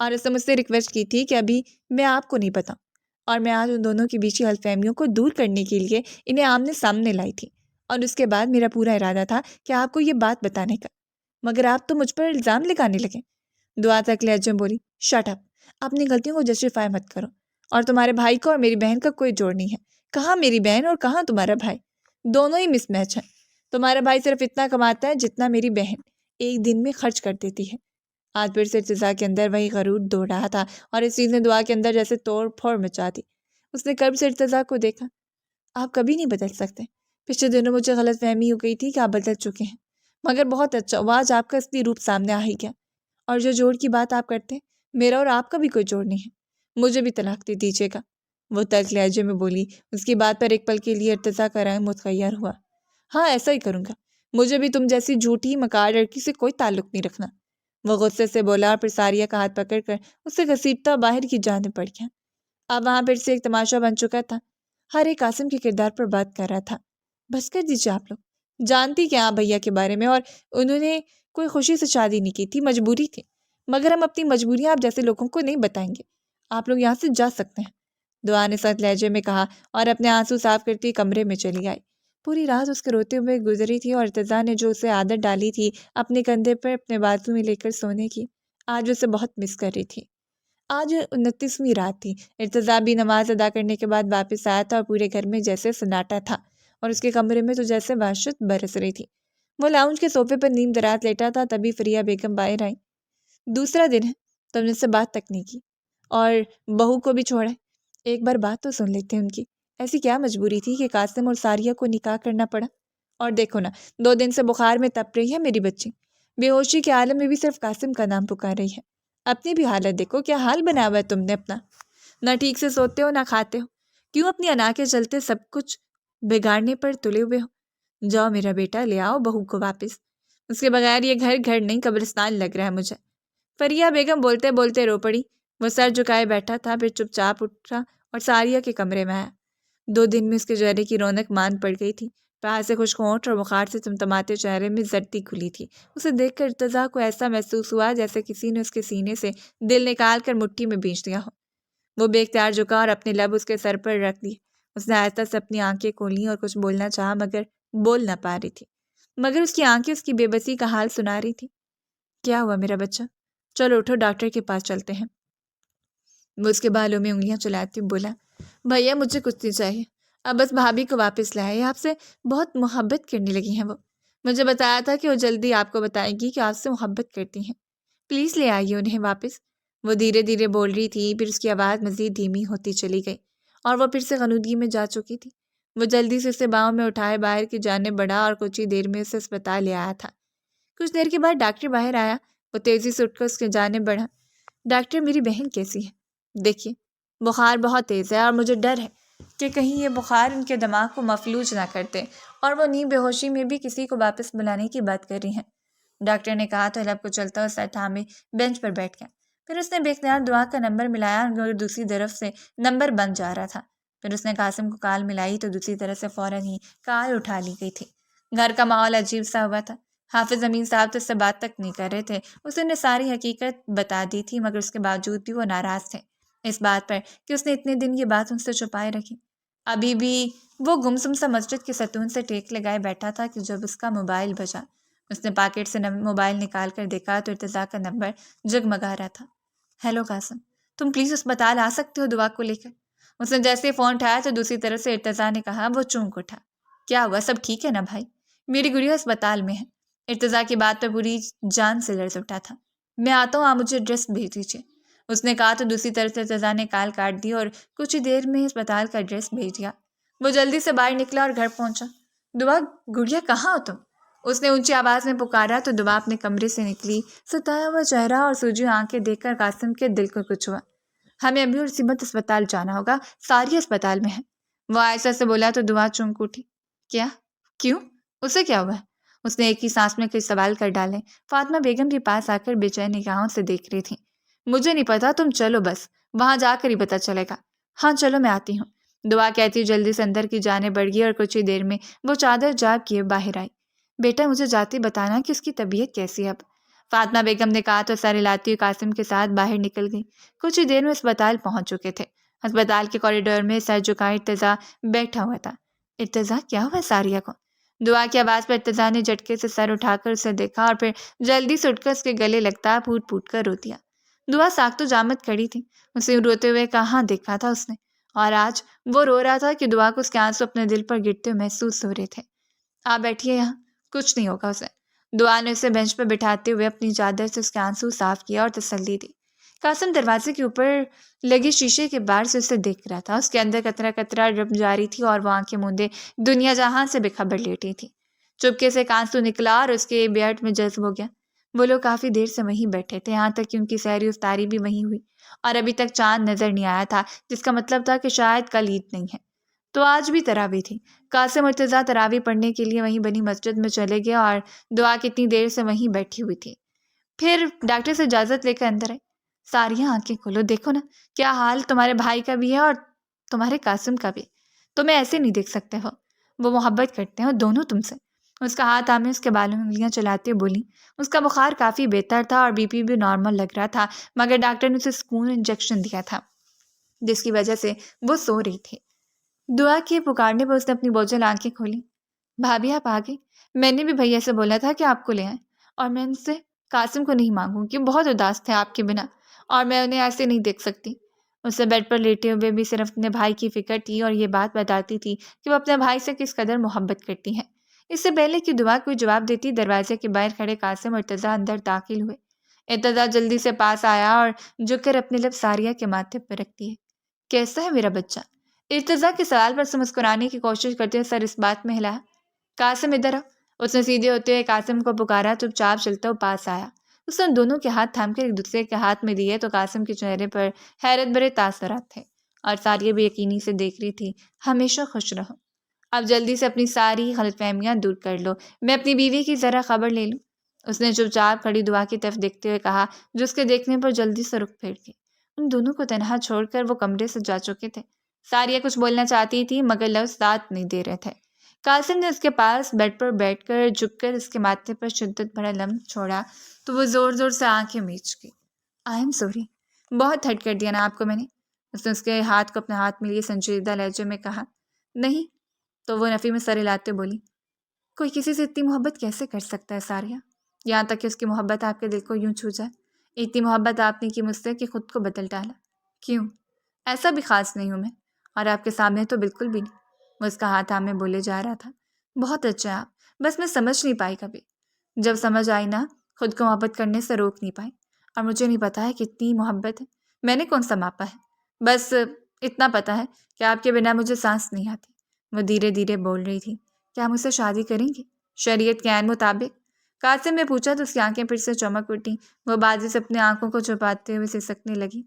اور اس نے مجھ سے ریکویسٹ کی تھی کہ ابھی میں آپ کو نہیں بتاؤں، اور میں آج ان دونوں کے بیچ کی غلط فہمیوں کو دور کرنے کے لیے انہیں آمنے سامنے لائی تھی، اور اس کے بعد میرا پورا ارادہ تھا کہ آپ کو یہ بات بتانے کا، مگر آپ تو مجھ پر الزام لگانے لگے۔ دعا تک لہجے میں بولی، شٹ اپ، اپنی غلطیوں کو جسٹیفائی مت کرو، اور تمہارے بھائی کو اور میری بہن کا کوئی جوڑ نہیں ہے، کہاں میری بہن اور کہاں تمہارا بھائی، دونوں ہی مس میچ ہیں۔ تمہارا بھائی صرف اتنا کماتا ہے جتنا میری بہن ایک دن میں خرچ کر دیتی ہے۔ آج پھر سے ارتضیٰ کے اندر وہی غرور دوڑ رہا تھا، اور اس چیز نے دعا کے اندر جیسے توڑ پھوڑ مچا دی۔ اس نے قرب سے ارتضیٰ کو دیکھا۔ آپ کبھی نہیں بدل سکتے، پچھلے دنوں مجھے غلط فہمی ہو گئی تھی کہ آپ بدل چکے ہیں، مگر بہت اچھا ہوا آج آپ کا اصلی روپ سامنے آ ہی گیا، اور جو جوڑ کی بات آپ کرتے ہیں، میرا اور آپ کا بھی کوئی جوڑ نہیں ہے، مجھے بھی طلاق دے دیجیے گا، وہ تلخ لہجے میں بولی۔ اس کی بات پر ایک پل کے لیے ارتضیٰ کا رنگ متغیر ہوا۔ ہاں ایسا ہی کروں گا، مجھے بھی تم جیسی جھوٹی مکار لڑکی سے کوئی تعلق نہیں رکھنا، وہ غصے سے بولا، اور پھر ساریہ کا ہاتھ پکڑ کر اسے گھسیٹتا باہر کی جانب بڑھ گیا۔ اب وہاں پھر سے ایک تماشا بن چکا تھا، ہر ایک قاسم کے کردار پر بات کر رہا تھا۔ بس کر دیجیے آپ لوگ، جانتی کیا آپ بھیا کے بارے میں، اور انہوں نے کوئی خوشی سے شادی نہیں کی تھی، مجبوری تھی، مگر ہم اپنی مجبوریاں آپ جیسے لوگوں کو نہیں بتائیں گے، آپ لوگ یہاں سے جا سکتے ہیں، دعا نے سخت لہجے میں کہا، اور اپنے آنسو صاف کرتی کمرے میں چلی آئی۔ پوری رات اس کے روتے ہوئے گزری تھی، اور ارتضیٰ نے جو اسے عادت ڈالی تھی اپنے کندھے پر اپنے بازو میں لے کر سونے کی، آج اسے بہت مس کر رہی تھی۔ آج 29ویں رات تھی، ارتضیٰ بھی نماز ادا کرنے کے بعد واپس آیا تھا، اور پورے گھر میں جیسے سناٹا تھا، اور اس کے کمرے میں تو جیسے وحشت برس رہی تھی۔ وہ لاؤنج کے صوفے پر نیم دراز لیٹا تھا، تبھی فریہ بیگم باہر آئیں۔ دوسرا دن ہے تم نے سے بات تک نہیں کی، اور بہو کو بھی چھوڑا، ایک بار بات تو سن لیتے ہیں ان کی، ایسی کیا مجبوری تھی کہ قاسم اور ساریہ کو نکاح کرنا پڑا؟ اور دیکھو نا، 2 دن سے بخار میں تپ رہی ہے میری بچی، بے ہوشی کے عالم میں بھی صرف قاسم کا نام پکار رہی ہے۔ اپنی بھی حالت دیکھو، کیا حال بنا ہوا ہے تم نے اپنا، نہ ٹھیک سے سوتے ہو نہ کھاتے ہو، کیوں اپنی انا کے چلتے سب کچھ بگاڑنے پر تلے ہوئے ہو؟ جاؤ میرا بیٹا، لے آؤ بہو کو واپس، اس کے بغیر یہ گھر گھر نہیں قبرستان لگ رہا ہے مجھے۔ فریہ بیگم بولتے بولتے رو پڑی۔ وہ سر جھکائے بیٹھا تھا، پھر چپ چاپ اٹھا اور ساریہ کے کمرے میں آیا۔ 2 دن میں اس کے چہرے کی رونق مان پڑ گئی تھی۔ پیار سے خشک ہونٹ اور بخار سے تمتماتے چہرے میں زردی کھلی تھی۔ اسے دیکھ کر ارتضیٰ کو ایسا محسوس ہوا جیسے کسی نے اس کے سینے سے دل نکال کر مٹھی میں بیچ دیا ہو۔ وہ بے اختیار جھکا اور اپنے لب اس کے سر پر رکھ دیے۔ اس نے آہستہ سے اپنی آنکھیں کھولیں اور کچھ بولنا چاہا مگر بول نہ پا رہی تھی، مگر اس کی آنکھیں اس کی بے بسی کا حال سنا رہی تھی۔ کیا ہوا میرا بچہ؟ چلو اٹھو، ڈاکٹر کے پاس چلتے ہیں۔ وہ اس کے بالوں میں انگلیاں چلاتی بولا، بھیا مجھے کچھ نہیں چاہیے، اب بس بھابھی کو واپس لائے، آپ سے بہت محبت کرنے لگی ہیں وہ۔ مجھے بتایا تھا کہ وہ جلدی آپ کو بتائے گی کہ آپ سے محبت کرتی ہیں، پلیز لے آئیے انہیں واپس۔ وہ دھیرے دھیرے بول رہی تھی، پھر اس کی آواز مزید دھیمی ہوتی چلی گئی اور وہ پھر سے غنودگی میں جا چکی تھی۔ وہ جلدی سے اسے باؤں میں اٹھائے باہر کی جانب بڑھا اور کچھ ہی دیر میں اسے اسپتال لے آیا تھا۔ کچھ دیر کے بعد ڈاکٹر باہر آیا۔ وہ تیزی سے اٹھ کر اس کی جانب بڑھا۔ ڈاکٹر میری بہن کیسی ہے؟ دیکھیے بخار بہت تیز ہے اور مجھے ڈر ہے کہ کہیں یہ بخار ان کے دماغ کو مفلوج نہ کرتے اور وہ نیم بے ہوشی میں بھی کسی کو واپس بلانے کی بات کر رہی ہیں، ڈاکٹر نے کہا تو لب کو چلتا اور سر تھامے بینچ پر بیٹھ گیا۔ پھر اس نے بے اختیار دعا کا نمبر ملایا اور دوسری طرف سے نمبر بند جا رہا تھا۔ پھر اس نے قاسم کو کال ملائی تو دوسری طرف سے فوراً ہی کال اٹھا لی گئی تھی۔ گھر کا ماحول عجیب سا ہوا تھا۔ حافظ امین صاحب تو اس سے بات تک نہیں کر رہے تھے۔ اسے نے ساری حقیقت بتا دی تھی مگر اس کے باوجود بھی وہ ناراض تھے اس بات پر کہ اس نے اتنے دن یہ بات ان سے چھپائے رکھی۔ ابھی بھی وہ گمسم سا مسجد کے ستون سے ٹیک لگائے بیٹھا تھا کہ جب اس کا موبائل بجا۔ اس نے پاکٹ سے موبائل نکال کر دیکھا تو ارتضیٰ کا نمبر جگمگا رہا تھا۔ ہیلو قاسم، تم پلیز اسپتال آ سکتے ہو دعا کو لے کر؟ اس نے جیسے ہی فون اٹھایا تو دوسری طرف سے ارتضیٰ نے کہا۔ وہ چونک اٹھا۔ کیا ہوا، سب ٹھیک ہے نا بھائی؟ میری گڑیا اسپتال میں ہے۔ ارتضیٰ کی بات پہ پوری جان سے لرز اٹھا تھا۔ میں آتا ہوں، آپ مجھے ایڈریس بھیج دیجیے، اس نے کہا تو دوسری طرف سے ارتضیٰ نے کال کاٹ دی اور کچھ ہی دیر میں اسپتال کا ایڈریس بھیج دیا۔ وہ جلدی سے باہر نکلا اور گھر پہنچا۔ دعا گڑیا کہاں ہو تم؟ اس نے اونچی آواز میں پکارا تو دعا اپنے کمرے سے نکلی۔ ستایا ہوا چہرہ اور سوجی آنکھیں دیکھ کر قاسم کے دل کو کچھ ہوا۔ ہمیں ابھی اور سمت اسپتال جانا ہوگا، ساری اسپتال میں ہے، وہ آہستہ سے بولا تو دعا چونک اٹھی۔ کیا؟ کیوں؟ اسے کیا ہوا ہے؟ اس نے ایک ہی سانس میں کئی سوال کر ڈالے۔ فاطمہ بیگم کے پاس آ کر بے چین نگاہوں سے دیکھ رہی تھی۔ مجھے نہیں پتا، تم چلو بس، وہاں جا کر ہی پتہ چلے گا۔ ہاں چلو میں آتی ہوں، دعا کہتی جلدی سے اندر کی جانب بڑھ گئی اور کچھ ہی دیر میں وہ چادر جاگ کیے باہر آئی۔ بیٹا مجھے جاتے بتانا کہ اس کی طبیعت کیسی ہے اب، فاطمہ بیگم نے کہا تو سر ہلاتی ہوئی قاسم کے ساتھ باہر نکل گئی۔ کچھ ہی دیر میں اسپتال پہنچ چکے تھے۔ اسپتال کے کوریڈور میں سر جھکائے ارتضیٰ بیٹھا ہوا تھا۔ ارتضیٰ کیا ہوا ساریہ کو؟ دعا کی آواز پر ارتضیٰ نے جھٹکے سے سر اٹھا کر اسے دیکھا اور پھر جلدی سے اٹھ کر اس کے گلے لگتا پھوٹ پھوٹ کر رو دیا۔ دعا ساکت و جامد کھڑی تھی۔ اسے روتے ہوئے کہاں دیکھا تھا اس نے، اور آج وہ رو رہا تھا کہ دعا کو اس کے آنسو اپنے دل پر گرتے ہوئے محسوس ہو رہے تھے۔ آپ بیٹھیے یہاں، کچھ نہیں ہوگا اسے، دعا نے اسے بینچ پر بٹھاتے ہوئے اپنی چادر سے اس کے آنسو صاف کیا اور تسلی دی۔ قاسم دروازے کے اوپر لگے شیشے کے باہر سے اسے دیکھ رہا تھا۔ اس کے اندر قطرہ قطرہ رم جاری تھی اور وہ آنکھیں موندے دنیا جہاں سے بے خبر لیٹی تھی۔ چپکے سے ایک آنسو نکلا اور اس کے بیٹ میں جذب ہو گیا۔ وہ لوگ کافی دیر سے وہیں بیٹھے تھے، یہاں تک کہ ان کی سحری افطاری بھی وہیں ہوئی اور ابھی تک چاند نظر نہیں آیا تھا، جس کا مطلب تھا کہ شاید کل عید نہیں ہے تو آج بھی تراویح تھی۔ قاسم ارتضیٰ تراویح پڑھنے کے لیے وہیں بنی مسجد میں چلے گئے اور دعا کتنی دیر سے وہیں بیٹھی ہوئی تھی۔ پھر ڈاکٹر سے اجازت لے کر اندر آئے۔ ساریہ آنکھیں کھولو، دیکھو نا کیا حال تمہارے بھائی کا بھی ہے اور تمہارے قاسم کا بھی، تمہیں ایسے نہیں دیکھ سکتے ہو، وہ محبت کرتے ہیں دونوں تم سے۔ اس کا ہاتھ آمے اس کے بالوں میں انگلیاں چلاتے بولی۔ اس کا بخار کافی بہتر تھا اور بی پی بھی نارمل لگ رہا تھا مگر ڈاکٹر نے اسے سکون انجیکشن دیا تھا جس کی وجہ سے وہ سو رہی تھی۔ دعا کے پکارنے پر اس نے اپنی بوجھل آنکھیں کھولی۔ بھابھی آپ آ گئی، میں نے بھی بھیا سے بولا تھا کہ آپ کو لے آئیں اور میں ان سے قاسم کو نہیں مانگوں کہ بہت اداس تھے آپ کے بنا اور میں انہیں ایسے نہیں دیکھ سکتی۔ اسے بیڈ پر لیٹے ہوئے بھی صرف اپنے بھائی کی فکر تھی اور یہ بات بتاتی تھی کہ وہ اپنے بھائی سے کس قدر محبت کرتی ہیں۔ اس سے پہلے کہ دعا کوئی جواب دیتی، دروازے کے باہر کھڑے قاسم اور ارتضیٰ اندر داخل ہوئے۔ ارتضیٰ جلدی سے پاس آیا اور جھک کر اپنے لب ساریہ کے ماتھے پر رکھ دیے۔ کیسا ہے میرا بچہ؟ ارتضیٰ کے سوال پر سے مسکرانے کی کوشش کرتے ہوئے سر اس بات میں ہلایا۔ قاسم ادھر آ، اس نے سیدھے ہوتے ہوئے قاسم کو پکارا۔ چپ چاپ چلتا ہوا پاس آیا۔ اس نے دونوں کے ہاتھ تھام کر ایک دوسرے کے ہاتھ میں دیے تو قاسم کے چہرے پر حیرت بھرے تاثرات تھے اور ساریہ بھی یقینی سے دیکھ رہی تھی۔ ہمیشہ خوش رہو، اب جلدی سے اپنی ساری غلط فہمیاں دور کر لو، میں اپنی بیوی کی ذرا خبر لے لوں۔ اس نے چپ چاپ کھڑی دعا کی طرف دیکھتے ہوئے کہا، جو اس کے دیکھنے پر جلدی سے رخ پھیر گئی۔ ان دونوں کو تنہا چھوڑ کر وہ کمرے سے جا چکے تھے۔ ساریہ کچھ بولنا چاہتی تھی مگر لفظ ساتھ نہیں دے رہے تھے۔ قاسم نے اس کے پاس بیڈ پر بیٹھ کر جھک کر اس کے ماتھے پر شدت بھرا لمس چھوڑا تو وہ زور زور سے آنکھیں میچ گئی۔ آئی ایم سوری، بہت ہرٹ کر دیا نا آپ کو میں نے؟ اس نے اس کے ہاتھ کو اپنے ہاتھ میں لیے سنجیدہ لہجے میں کہا۔ نہیں، تو وہ نفی میں سر ہلاتے بولی، کوئی کسی سے اتنی محبت کیسے کر سکتا ہے ساریہ؟ یہاں تک کہ اس کی محبت آپ کے دل کو یوں چھو جائے۔ اتنی محبت آپ نے کی مجھ سے کہ خود کو بدل ڈالا۔ کیوں؟ ایسا بھی خاص نہیں ہوں میں، اور آپ کے سامنے تو بالکل بھی نہیں۔ وہ اس کا ہاتھ ہاتھ میں بولے جا رہا تھا۔ بہت اچھا ہے آپ، بس میں سمجھ نہیں پائی کبھی۔ جب سمجھ آئی نا، خود کو محبت کرنے سے روک نہیں پائی، اور مجھے نہیں پتا ہے کتنی محبت ہے۔ میں نے کون سا ماپا ہے؟ بس اتنا پتا ہے کہ آپ کے بنا مجھے سانس نہیں آتی۔ وہ دھیرے دھیرے بول رہی تھی۔ کیا مجھ سے شادی کریں گے شریعت کے عین مطابق؟ قاسم نے پوچھا تو اس کی آنکھیں پھر سے چمک اٹھیں۔ وہ بازو سے اپنی آنکھوں کو چھپاتے ہوئے سسکنے لگی۔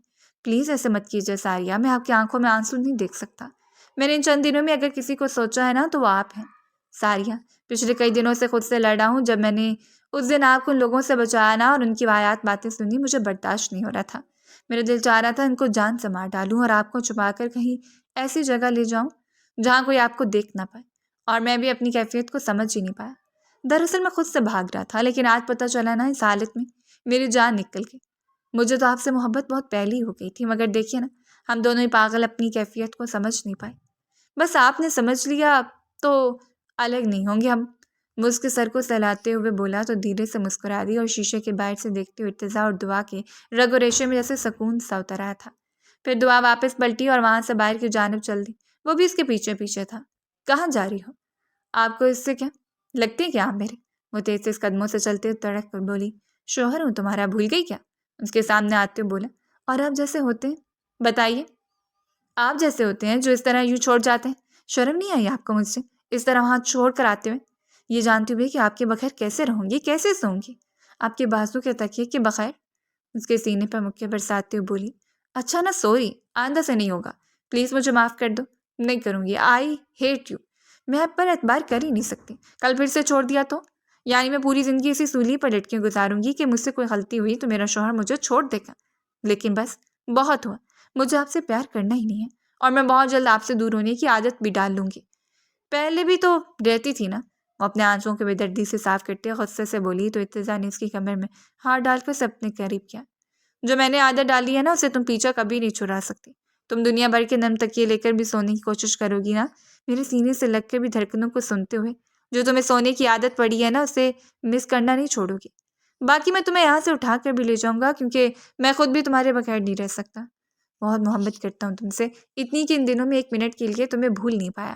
پلیز ایسے مت کیجیے ساریہ، میں آپ کی آنکھوں میں آنسو نہیں دیکھ سکتا۔ میں نے ان چند دنوں میں اگر کسی کو سوچا ہے نا تو وہ آپ ہیں ساریہ۔ پچھلے کئی دنوں سے خود سے لڑا ہوں۔ جب میں نے اس دن آپ کو ان لوگوں سے بچایا نا اور ان کی واہیات باتیں سنی، مجھے برداشت نہیں ہو رہا تھا۔ میرا دل چاہ رہا تھا ان کو جان سے مار ڈالوں اور آپ کو چھپا کر کہیں ایسی جگہ لے جاؤں جہاں کوئی آپ کو دیکھ نہ پائے، اور میں بھی اپنی کیفیت کو سمجھ ہی نہیں پایا۔ دراصل میں خود سے بھاگ رہا تھا، لیکن آج پتہ چلا نا اس حالت میں میری جان نکل گئی۔ مجھے تو آپ سے محبت بہت پہلے ہی ہو گئی تھی، مگر دیکھیے نا، ہم دونوں ہی پاگل اپنی کیفیت کو سمجھ نہیں پائے۔ بس آپ نے سمجھ لیا تو الگ نہیں ہوں گے ہم۔ وہ اس کے سر کو سہلاتے ہوئے بولا تو دھیرے سے مسکرا دی، اور شیشے کے باہر سے دیکھتے ہوئے ارتضیٰ اور دعا کے رگ و ریشے میں جیسے سکون سا اتر آیا تھا۔ پھر دعا واپس پلٹی اور وہاں سے باہر کی جانب چل دی۔ وہ بھی اس کے پیچھے پیچھے تھا۔ کہاں جا رہی ہو؟ آپ کو اس سے کیا لگتے ہیں کیا آپ میرے؟ وہ تیز تیز قدموں سے چلتے ہوئے تڑک کر بولی۔ شوہر ہوں تمہارا، بھول گئی کیا؟ اس کے سامنے آتے ہوئے بولا۔ اور آپ جیسے ہوتے ہیں؟ بتائیے، آپ جیسے ہوتے ہیں جو اس طرح یوں چھوڑ جاتے ہیں؟ شرم نہیں آئی آپ کو مجھ سے اس طرح وہاں چھوڑ کر آتے ہوئے؟ یہ جانتے ہوئے کہ آپ کے بغیر کیسے رہوں گی، کیسے سوں گی؟ آپ کے بازو کے تکیے کے بغیر؟ اس کے سینے پر مکے برساتے ہوئے بولی۔ اچھا نا، سوری، آئندہ سے نہیں ہوگا، پلیز مجھے معاف کر دو۔ نہیں کروں گی، آئی ہیٹ یو۔ میں آپ پر اعتبار کر ہی نہیں سکتی۔ کل پھر سے چھوڑ دیا تو؟ یعنی میں پوری زندگی اسی سولی پر لٹ کے گزاروں گی کہ مجھ سے کوئی غلطی ہوئی تو میرا شوہر مجھے چھوڑ دے گا؟ لیکن بس بہت ہوا، مجھے آپ سے پیار کرنا ہی نہیں ہے، اور میں بہت جلد آپ سے دور ہونے کی عادت بھی ڈال لوں گی۔ پہلے بھی تو رہتی تھی نا، وہ اپنے آنسوؤں کے بے دردی سے صاف کرتے غصے سے بولی تو ارتضیٰ نے اس کی کمر میں ہاتھ ڈال کر اسے اپنے قریب کیا۔ جو میں نے عادت ڈالی ہے نا، اسے تم پیچھا کبھی نہیں چھڑا سکتی۔ تم دنیا بھر کے نم تکیے لے کر بھی سونے کی کوشش کرو گی نا، میرے سینے سے لگ کر بھی دھڑکنوں کو سنتے ہوئے۔ جو تمہیں سونے کی عادت پڑی ہے نا، اسے مس کرنا نہیں چھوڑو گی۔ باقی میں تمہیں یہاں سے اٹھا کر بھی لے جاؤں گا، کیونکہ میں خود بھی تمہارے بغیر نہیں رہ سکتا۔ بہت محبت کرتا ہوں تم سے، اتنی کہ ان دنوں میں ایک منٹ کے لیے تمہیں بھول نہیں پایا۔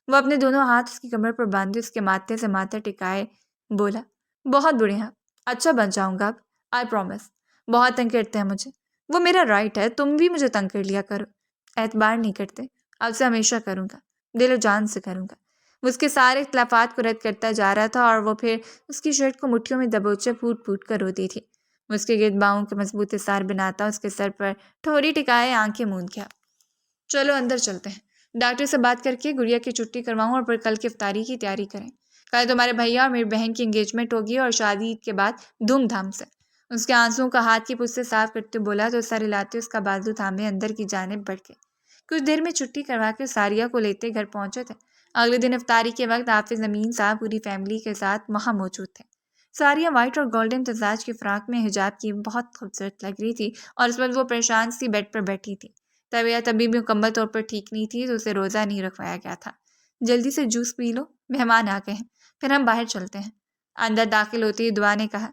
وہ اپنے دونوں ہاتھ اس کی کمر پر باندھے اس کے ماتھے سے ماتھا ٹکائے بولا۔ بہت بڑے ہیں، اچھا بن جاؤں گا اب، آئی پرومس۔ بہت تنگ کرتے ہیں مجھے، وہ میرا رائٹ ہے، تم بھی مجھے تنگ کر لیا کرو۔ اعتبار نہیں کرتے، اب سے ہمیشہ کروں گا، دل و جان سے کروں گا۔ وہ اس کے سارے اختلافات کو رد کرتا جا رہا تھا، اور وہ پھر اس کی شرٹ کو مٹھیوں میں دبوچے پھوٹ پھوٹ کر روتی تھی۔ وہ اس کے گرد باؤں کے مضبوط حصار بناتا، اس کے سر پر ٹھوری ٹکائے آنکھیں موند گیا۔ چلو اندر چلتے ہیں، ڈاکٹر سے بات کر کے گڑیا کی چھٹی کرواؤں، اور پھر کل کی افطاری کی تیاری کریں۔ کل تمہارے بھیا اور میری بہن کی انگیجمنٹ ہوگی، اور شادی عید کے بعد دھوم دھام سے۔ اس کے آنسوؤں کا ہاتھ کی پشت سے صاف کرتے بولا تو سر ہلاتے اس کا بازو تھامے اندر کی جانب بڑھ گئے۔ کچھ دیر میں چھٹی کروا کے ساریہ کو لیتے گھر پہنچے تھے۔ اگلے دن افطاری کے وقت حافظ امین صاحب پوری فیملی کے ساتھ وہاں موجود تھے۔ ساریہ وائٹ اور گولڈن امتزاج کی فراق میں حجاب کی بہت خوبصورت لگ رہی تھی، اور اس وقت وہ پریشان سی بیڈ پر بیٹھی تھی۔ طبیعت ابھی بھی مکمل طور پر ٹھیک نہیں تھی تو اسے روزہ نہیں رکھوایا گیا تھا۔ جلدی سے جوس پی لو، مہمان آ گئے ہیں، پھر ہم باہر چلتے ہیں۔ اندر داخل ہوتی دعا نے کہا۔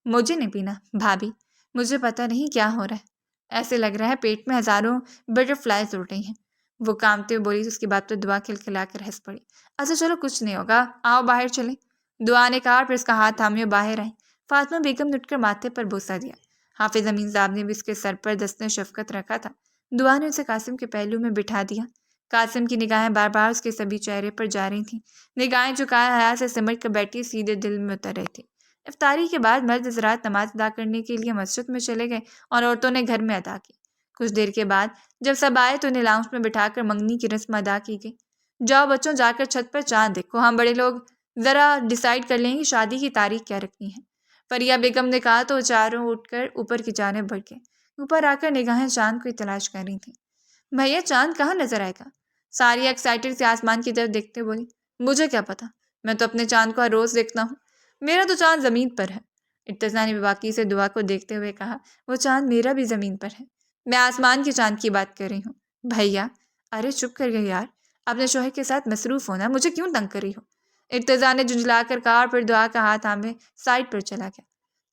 مجھے نہیں پینا بھابھی، مجھے پتہ نہیں کیا ہو رہا ہے، ایسے لگ رہا ہے پیٹ میں ہزاروں بٹر فلائز اڑ رہی ہیں۔ وہ کامتے ہوئے بولی تو اس کی بات پر دعا کھلکھلا کر ہنس پڑی۔ اچھا چلو کچھ نہیں ہوگا، آؤ باہر چلیں، دعا نے کہا، اور پھر اس کا ہاتھ تھامے باہر آئی۔ فاطمہ بیگم نے اٹھ کر ماتھے پر بوسہ دیا۔ حافظ امین صاحب نے بھی اس کے سر پر دستِ شفقت رکھا تھا۔ دعا نے اسے قاسم کے پہلو میں بٹھا دیا۔ قاسم کی نگاہیں بار بار اس کے سبھی چہرے پر جا رہی تھیں، نگاہیں جھکائے حیا سے سمٹ کر بیٹھی سیدھے دل میں اتر رہی تھی۔ افطاری کے بعد مرد حضرات نماز ادا کرنے کے لیے مسجد میں چلے گئے، اور عورتوں نے گھر میں ادا کی۔ کچھ دیر کے بعد جب سب آئے تو انہیں لاؤنج میں بٹھا کر منگنی کی رسم ادا کی گئی۔ جاؤ بچوں، جا کر چھت پر چاند دیکھو، ہم بڑے لوگ ذرا ڈیسائیڈ کر لیں گے شادی کی تاریخ کیا رکھنی ہے۔ فریہ بیگم نے کہا تو چاروں اٹھ کر اوپر کی جانب بڑھ گئے۔ اوپر آ کر نگاہیں چاند کو تلاش کر رہی تھیں۔ بھیا چاند کہاں نظر آئے گا؟ ساریہ ایکسائٹڈ سے آسمان کی طرف دیکھتے بولی۔ مجھے کیا پتا، میں تو اپنے چاند کو ہر روز دیکھتا ہوں، میرا تو چاند زمین پر ہے۔ ارتضیٰ نے باقی سے دعا کو دیکھتے ہوئے کہا، وہ چاند میرا بھی زمین پر ہے، میں آسمان کے چاند کی بات کر رہی ہوں۔ بھیا، ارے چپ کر گئے یار، اپنے شوہر کے ساتھ مصروف ہونا، مجھے کیوں تنگ کر رہی ہو؟ ارتضیٰ نے جھنجھلا کر کہا اور پھر دعا کا ہاتھ تھامے سائڈ پر چلا گیا۔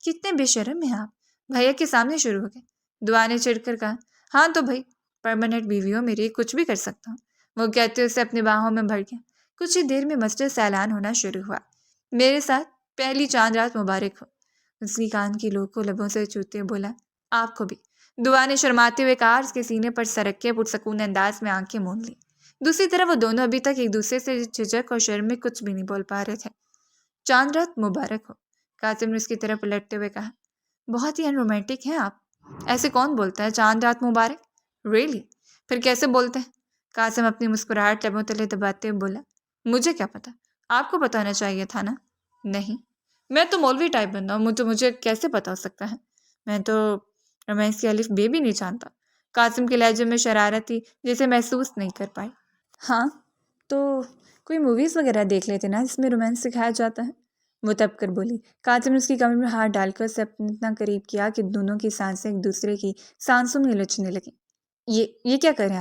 کتنے بے شرم ہیں آپ، بھیا کے سامنے شروع ہو گئے۔ دعا نے چڑھ کر کہا، ہاں تو بھائی پرماننٹ بیوی ہو میری، کچھ بھی کر سکتا ہوں۔ وہ کہتے اسے اپنی باہوں میں بھر گیا۔ کچھ ہی دیر میں مسجد سے اعلان ہونا شروع ہوا، میرے ساتھ پہلی چاند رات مبارک ہو۔ اس کی کان کی لوگ کو لبوں سے چھوتے بولا، آپ کو بھی۔ دعا نے شرماتے ہوئے کہا، اس کے سینے پر سرک کے پرسکون انداز میں آنکھیں موند لی۔ دوسری طرف وہ دونوں ابھی تک ایک دوسرے سے جھجک اور شرم میں کچھ بھی نہیں بول پا رہے تھے۔ چاند رات مبارک ہو، قاسم نے اس کی طرف پلٹتے ہوئے کہا۔ بہت ہی ان رومانٹک ہیں آپ، ایسے کون بولتا ہے چاند رات مبارک؟ ریئلی؟ پھر کیسے بولتے ہیں؟ قاسم اپنی مسکراہٹ لبوں تلے دباتے ہوئے بولا، مجھے کیا پتا، آپ کو پتا ہونا چاہیے تھا نا۔ نہیں، میں تو مولوی ٹائپ بندہ ہوں، مجھے کیسے پتا ہو سکتا ہے، میں تو رومانس کی الف بے بھی نہیں جانتا۔ قاسم کے لہجے میں شرارت تھی جسے محسوس نہیں کر پائی۔ ہاں تو کوئی موویز وغیرہ دیکھ لیتے نا جس میں رومانس سکھایا جاتا ہے، وہ تب کر بولی۔ قاسم نے اس کی کمر میں ہاتھ ڈال کر اسے اتنا قریب کیا کہ دونوں کی سانسیں ایک دوسرے کی سانسوں میں لچنے لگیں۔ یہ کیا کریں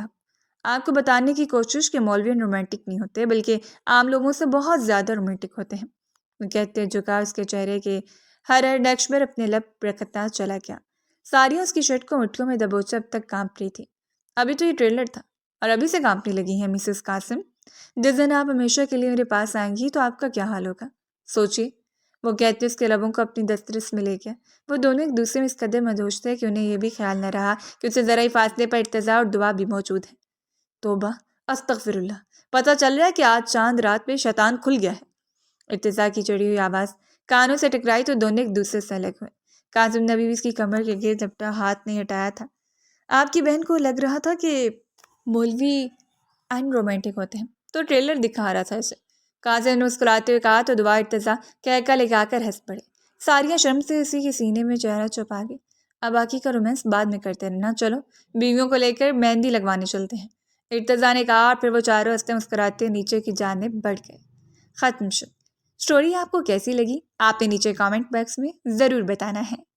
آپ کو بتانے کی کوشش کہ مولوی رومانٹک نہیں ہوتے بلکہ عام لوگوں سے بہت زیادہ رومانٹک ہوتے ہیں، وہ کہتے جھکا اس کے چہرے کے ہر نقش پر اپنے لب رکھتا چلا گیا۔ ساریہ اس کی شرٹ کو مٹھیوں میں دبوچے اب تک کانپ رہی تھی۔ ابھی تو یہ ٹریلر تھا اور ابھی سے کانپنے لگی ہیں مسز قاسم، جس دن آپ ہمیشہ کے لیے میرے پاس آئیں گی تو آپ کا کیا حال ہوگا، سوچیے۔ وہ کہتے اس کے لبوں کو اپنی دسترس میں لے گیا۔ وہ دونوں ایک دوسرے میں اس قدر مدہوش تھے کہ انہیں یہ بھی خیال نہ رہا کہ اسے ذرا ہی فاصلے پر ارتضیٰ اور دعا بھی موجود ہے۔ توبہ، استغفر اللہ، پتہ چل رہا ہے کہ آج چاند رات پہ شیطان کھل گیا ہے۔ ارتضیٰ کی چڑی ہوئی آواز کانوں سے ٹکرائی تو دونوں ایک دوسرے سے الگ ہوئے۔ قاسم نے ابھی بھی اس کی کمر کے گرد اپنا ہاتھ نہیں ہٹایا تھا۔ آپ کی بہن کو لگ رہا تھا کہ مولوی ان رومانٹک ہوتے ہیں تو ٹریلر دکھا رہا تھا اسے، قاسم نے مسکراتے ہوئے کہا تو دعا ارتضیٰ کہکا لگا کر ہنس پڑے۔ ساریہ شرم سے اسی کے سینے میں چہرہ چھپا گئی۔ اب باقی کا رومانس بعد میں کرتے رہنا، چلو بیویوں کو لے کر مہندی لگوانے چلتے ہیں، ارتضیٰ نے کہا اور پھر وہ چاروں ہنستے مسکراتے نیچے کی جانب بڑھ گئے۔ ختم شد۔ اسٹوری آپ کو کیسی لگی آپ نے نیچے کامنٹ باکس میں ضرور بتانا ہے۔